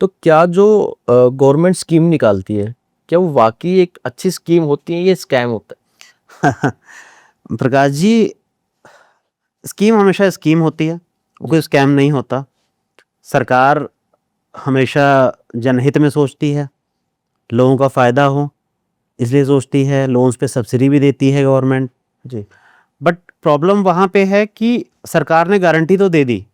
तो क्या जो गवर्नमेंट स्कीम निकालती है, क्या वो वाकई एक अच्छी स्कीम होती है, ये स्कैम होता है? प्रकाश जी, स्कीम हमेशा स्कीम होती है, वो कोई स्कैम नहीं होता। सरकार हमेशा जनहित में सोचती है, लोगों का फ़ायदा हो इसलिए सोचती है, लोन्स पे सब्सिडी भी देती है गवर्नमेंट। जी। बट प्रॉब्लम वहाँ पे है कि सरकार ने गारंटी तो दे दी,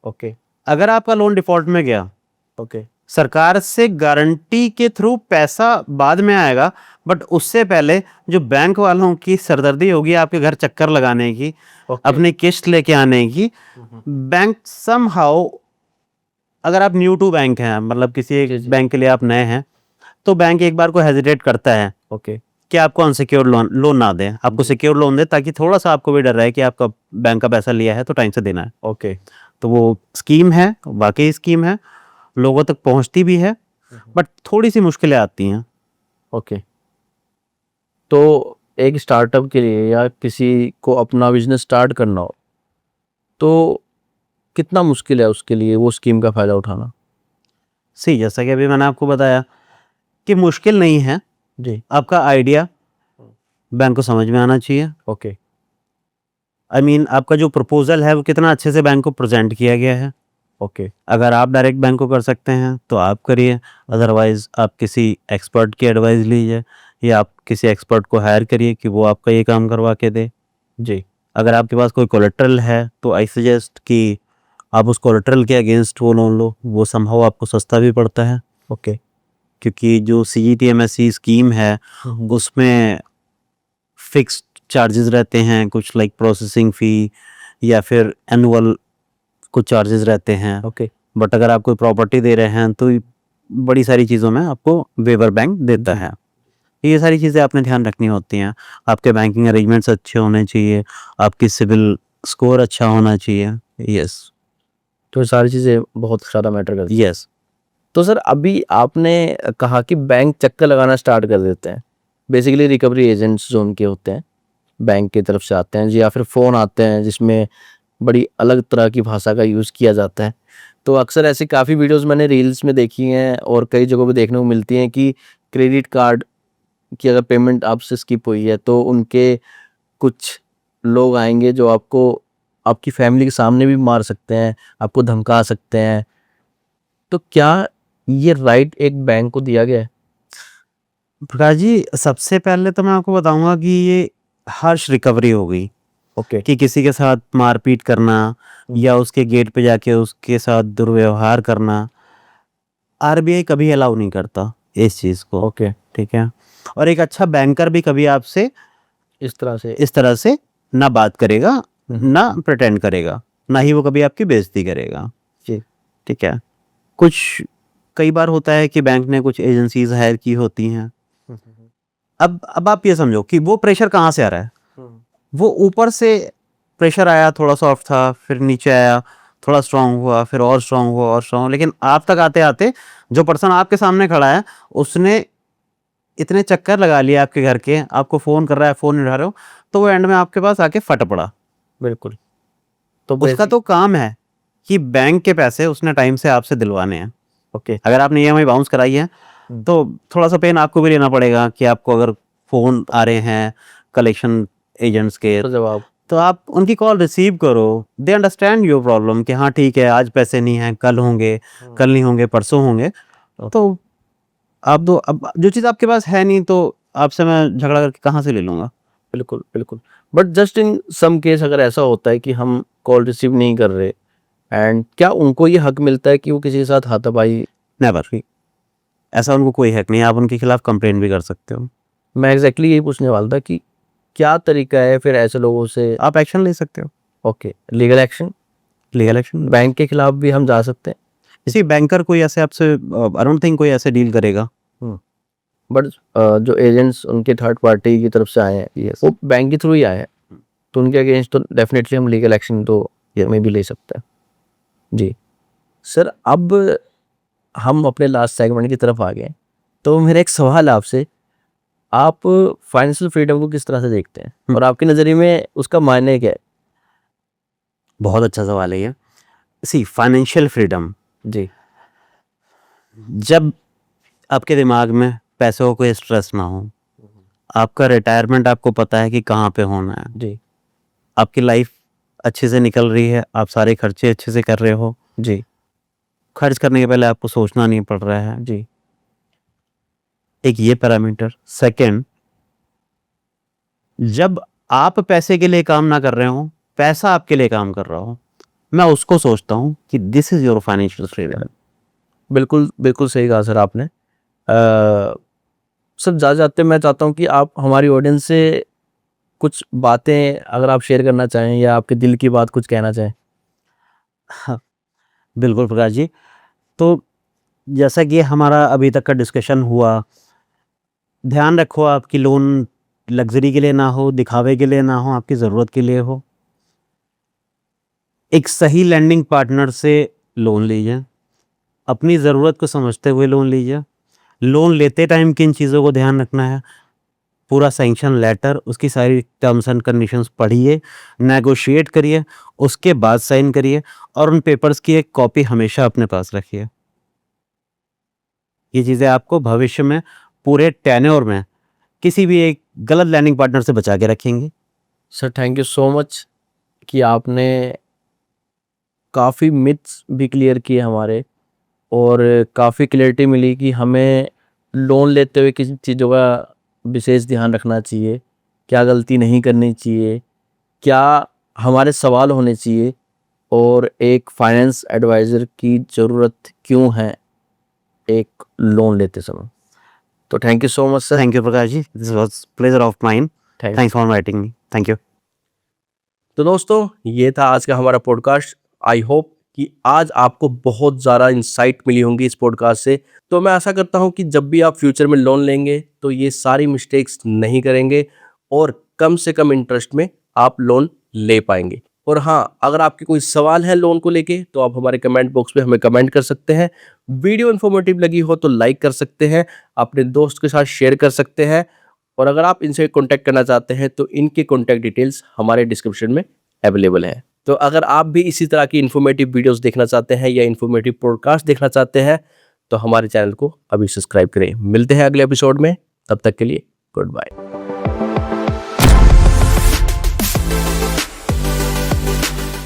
ओके। अगर आपका लोन डिफ़ॉल्ट में गया, ओके। सरकार से गारंटी के थ्रू पैसा बाद में आएगा, बट उससे पहले जो बैंक वालों की सरदर्दी होगी आपके घर चक्कर लगाने की, ओके। अपनी किस्त लेके आने की, बैंक समहाउ, अगर आप न्यू टू बैंक हैं, मतलब किसी जी, एक जी। बैंक के लिए आप नए हैं, तो बैंक एक बार को हेजिटेट करता है ओके। कि आपको अनसिक्योर्ड लोन ना दें, आपको सिक्योर लोन दे, ताकि थोड़ा सा आपको भी डर रहे कि आपका बैंक का पैसा लिया है तो टाइम से देना है। ओके। तो वो स्कीम है, वाकई स्कीम है, लोगों तक पहुंचती भी है, बट थोड़ी सी मुश्किलें आती हैं। ओके। तो एक स्टार्टअप के लिए या किसी को अपना बिजनेस स्टार्ट करना हो, तो कितना मुश्किल है उसके लिए वो स्कीम का फ़ायदा उठाना? सही, जैसा कि अभी मैंने आपको बताया कि मुश्किल नहीं है, जी। आपका आइडिया बैंक को समझ में आना चाहिए। ओके। आई मीन आपका जो प्रपोजल है वो कितना अच्छे से बैंक को प्रेजेंट किया गया है। ओके। अगर आप डायरेक्ट बैंक को कर सकते हैं तो आप करिए, अदरवाइज आप किसी एक्सपर्ट की एडवाइस लीजिए या आप किसी एक्सपर्ट को हायर करिए कि वो आपका ये काम करवा के दे। जी। अगर आपके पास कोई कोलेट्रल है तो आई सजेस्ट कि आप उस कोलेट्रल के अगेंस्ट वो लोन लो, वो समहाउ आपको सस्ता भी पड़ता है, ओके। क्योंकि जो CGTMSE स्कीम है उसमें फिक्स्ड चार्जेस रहते हैं, कुछ लाइक प्रोसेसिंग फ़ी या फिर एनुअल कुछ चार्जेस रहते हैं। ओके। बट अगर आप कोई प्रॉपर्टी दे रहे हैं तो बड़ी सारी चीज़ों में आपको वेवर बैंक देता है। ये सारी चीज़ें आपने ध्यान रखनी होती हैं। आपके बैंकिंग अरेंजमेंट्स अच्छे होने चाहिए, आपकी सिविल स्कोर अच्छा होना चाहिए। यस। तो ये सारी चीज़ें बहुत ज़्यादा मैटर करती हैं। यस। तो सर अभी आपने कहा कि बैंक चक्कर लगाना स्टार्ट कर देते हैं, बेसिकली रिकवरी एजेंट्स जो उनके होते हैं बैंक की तरफ से आते हैं जी, या फिर फ़ोन आते हैं जिसमें बड़ी अलग तरह की भाषा का यूज़ किया जाता है। तो अक्सर ऐसी काफ़ी वीडियोस मैंने रील्स में देखी हैं और कई जगहों पे देखने को मिलती हैं कि क्रेडिट कार्ड की अगर पेमेंट आपसे स्किप हुई है तो उनके कुछ लोग आएंगे जो आपको आपकी फैमिली के सामने भी मार सकते हैं, आपको धमका सकते हैं। तो क्या ये राइट एक बैंक को दिया गया है? प्रकाश जी, सबसे पहले तो मैं आपको बताऊंगा कि ये हार्श रिकवरी हो गई ओके। कि किसी के साथ मारपीट करना या उसके गेट पे जाके उसके साथ दुर्व्यवहार करना, आरबीआई कभी अलाउ नहीं करता इस चीज़ को। ओके। ठीक है। और एक अच्छा बैंकर भी कभी आपसे इस तरह से ना बात करेगा, ना प्रिटेंड करेगा, ना ही वो कभी आपकी बेइज्जती करेगा। जी। ठीक है। कुछ कई बार होता है कि बैंक ने कुछ एजेंसीज हायर की होती हैं। अब आप ये समझो कि वो प्रेशर कहाँ से आ रहा है। वो ऊपर से प्रेशर आया, थोड़ा सॉफ्ट था, फिर नीचे आया, थोड़ा स्ट्रांग हुआ, फिर और स्ट्रांग हुआ और स्ट्रांग, लेकिन आप तक आते आते जो पर्सन आपके सामने खड़ा है उसने इतने चक्कर लगा लिए आपके घर के, आपको फ़ोन कर रहा है, फ़ोन नहीं उठा रहे हो, तो वो एंड में आपके पास आके फट पड़ा। बिल्कुल। तो उसका तो काम है कि बैंक के पैसे उसने टाइम से आपसे दिलवाने हैं। ओके। अगर आपने EMI बाउंस कराई है तो थोड़ा सा पेन आपको भी लेना पड़ेगा कि आपको अगर फ़ोन आ रहे हैं कलेक्शन एजेंट्स के, तो जवाब तो आप उनकी कॉल रिसीव करो। दे अंडरस्टैंड योर प्रॉब्लम कि हाँ ठीक है, आज पैसे नहीं हैं, कल होंगे, कल नहीं होंगे, परसों होंगे। तो आप दो, अब जो चीज़ आपके पास है नहीं तो आपसे मैं झगड़ा करके कहाँ से ले लूँगा। बिल्कुल, बिल्कुल। But just in some case अगर ऐसा होता है कि हम कॉल रिसीव नहीं कर रहे एंड क्या उनको ये हक मिलता है कि वो किसी के साथ हाथापाई? नेवर, ऐसा उनको कोई हक नहीं है। आप उनके खिलाफ कंप्लेंट भी कर सकते हो, मैं एग्जैक्टली यही पूछने वाला था कि क्या तरीका है फिर ऐसे लोगों से? आप एक्शन ले सकते हो, okay, legal action legal action. Bank के खिलाफ भी हम जा सकते हैं। इसी बैंकर कोई ऐसे आपसे, आई डोंट थिंक कोई ऐसे डील करेगा। बट जो एजेंट्स उनके थर्ड पार्टी की तरफ से आए हैं Yes. वो बैंक के थ्रू ही आए हैं, तो उनके अगेंस्ट तो डेफिनेटली हम लीगल एक्शन तो में भी ले सकते हैं। जी सर, अब हम अपने लास्ट सेगमेंट की तरफ आ गए, तो मेरा एक सवाल आपसे आप फाइनेंशियल फ्रीडम को किस तरह से देखते हैं और आपके नज़रिए में उसका मायने क्या है? बहुत अच्छा सवाल है ये। सी फाइनेंशियल फ्रीडम, जी, जब आपके दिमाग में पैसों का कोई स्ट्रेस ना हो, आपका रिटायरमेंट आपको पता है कि कहाँ पे होना है, जी, आपकी लाइफ अच्छे से निकल रही है, आप सारे खर्चे अच्छे से कर रहे हो, जी, खर्च करने के पहले आपको सोचना नहीं पड़ रहा है, जी, एक ये पैरामीटर। सेकंड, जब आप पैसे के लिए काम ना कर रहे हो, पैसा आपके लिए काम कर रहा हो, मैं उसको सोचता हूँ कि this is your financial freedom. बिल्कुल, बिल्कुल सही कहा सर आपने। सर जाते मैं चाहता हूँ कि आप हमारी ऑडियंस से कुछ बातें अगर आप शेयर करना चाहें या आपके दिल की बात कुछ कहना चाहें। हाँ, बिल्कुल प्रकाश जी। तो जैसा कि हमारा अभी तक का डिस्कशन हुआ, ध्यान रखो आपकी लोन लग्जरी के लिए ना हो, दिखावे के लिए ना हो, आपकी ज़रूरत के लिए हो। एक सही लैंडिंग पार्टनर से लोन लीजिए, अपनी ज़रूरत को समझते हुए लोन लीजिए। लोन लेते टाइम किन चीज़ों को ध्यान रखना है, पूरा सैंक्शन लेटर, उसकी सारी टर्म्स एंड कंडीशंस पढ़िए, नेगोशिएट करिए, उसके बाद साइन करिए, और उन पेपर्स की एक कॉपी हमेशा अपने पास रखिए। ये चीज़ें आपको भविष्य में पूरे टेन्योर में किसी भी एक गलत लैंडिंग पार्टनर से बचा के रखेंगे। Sir thank you so much कि आपने काफ़ी मिथ्स भी क्लियर किए हमारे और काफ़ी क्लैरिटी मिली कि हमें लोन लेते हुए किन चीज़ों का विशेष ध्यान रखना चाहिए, क्या गलती नहीं करनी चाहिए, क्या हमारे सवाल होने चाहिए और एक फाइनेंस एडवाइज़र की ज़रूरत क्यों है एक लोन लेते समय। तो thank you so much sir. Thank you Prakash ji, this was pleasure of mine. Thank thanks for inviting me. Thank you. तो दोस्तों ये था आज का हमारा पॉडकास्ट। आई होप कि आज आपको बहुत ज़्यादा इंसाइट मिली होंगी इस पॉडकास्ट से। तो मैं आशा करता हूँ कि जब भी आप फ्यूचर में लोन लेंगे तो ये सारी मिस्टेक्स नहीं करेंगे और कम से कम इंटरेस्ट में आप लोन ले पाएंगे। और हाँ, अगर आपके कोई सवाल है लोन को लेके तो आप हमारे कमेंट बॉक्स में हमें कमेंट कर सकते हैं। वीडियो इन्फॉर्मेटिव लगी हो तो लाइक कर सकते हैं, अपने दोस्त के साथ शेयर कर सकते हैं और अगर आप इनसे कांटेक्ट करना चाहते हैं तो इनके कांटेक्ट डिटेल्स हमारे डिस्क्रिप्शन में अवेलेबल है। तो अगर आप भी इसी तरह की इन्फॉर्मेटिव वीडियोस देखना चाहते हैं या इन्फॉर्मेटिव पॉडकास्ट देखना चाहते हैं तो हमारे चैनल को अभी सब्सक्राइब करें। मिलते हैं अगले एपिसोड में, तब तक के लिए गुड बाय।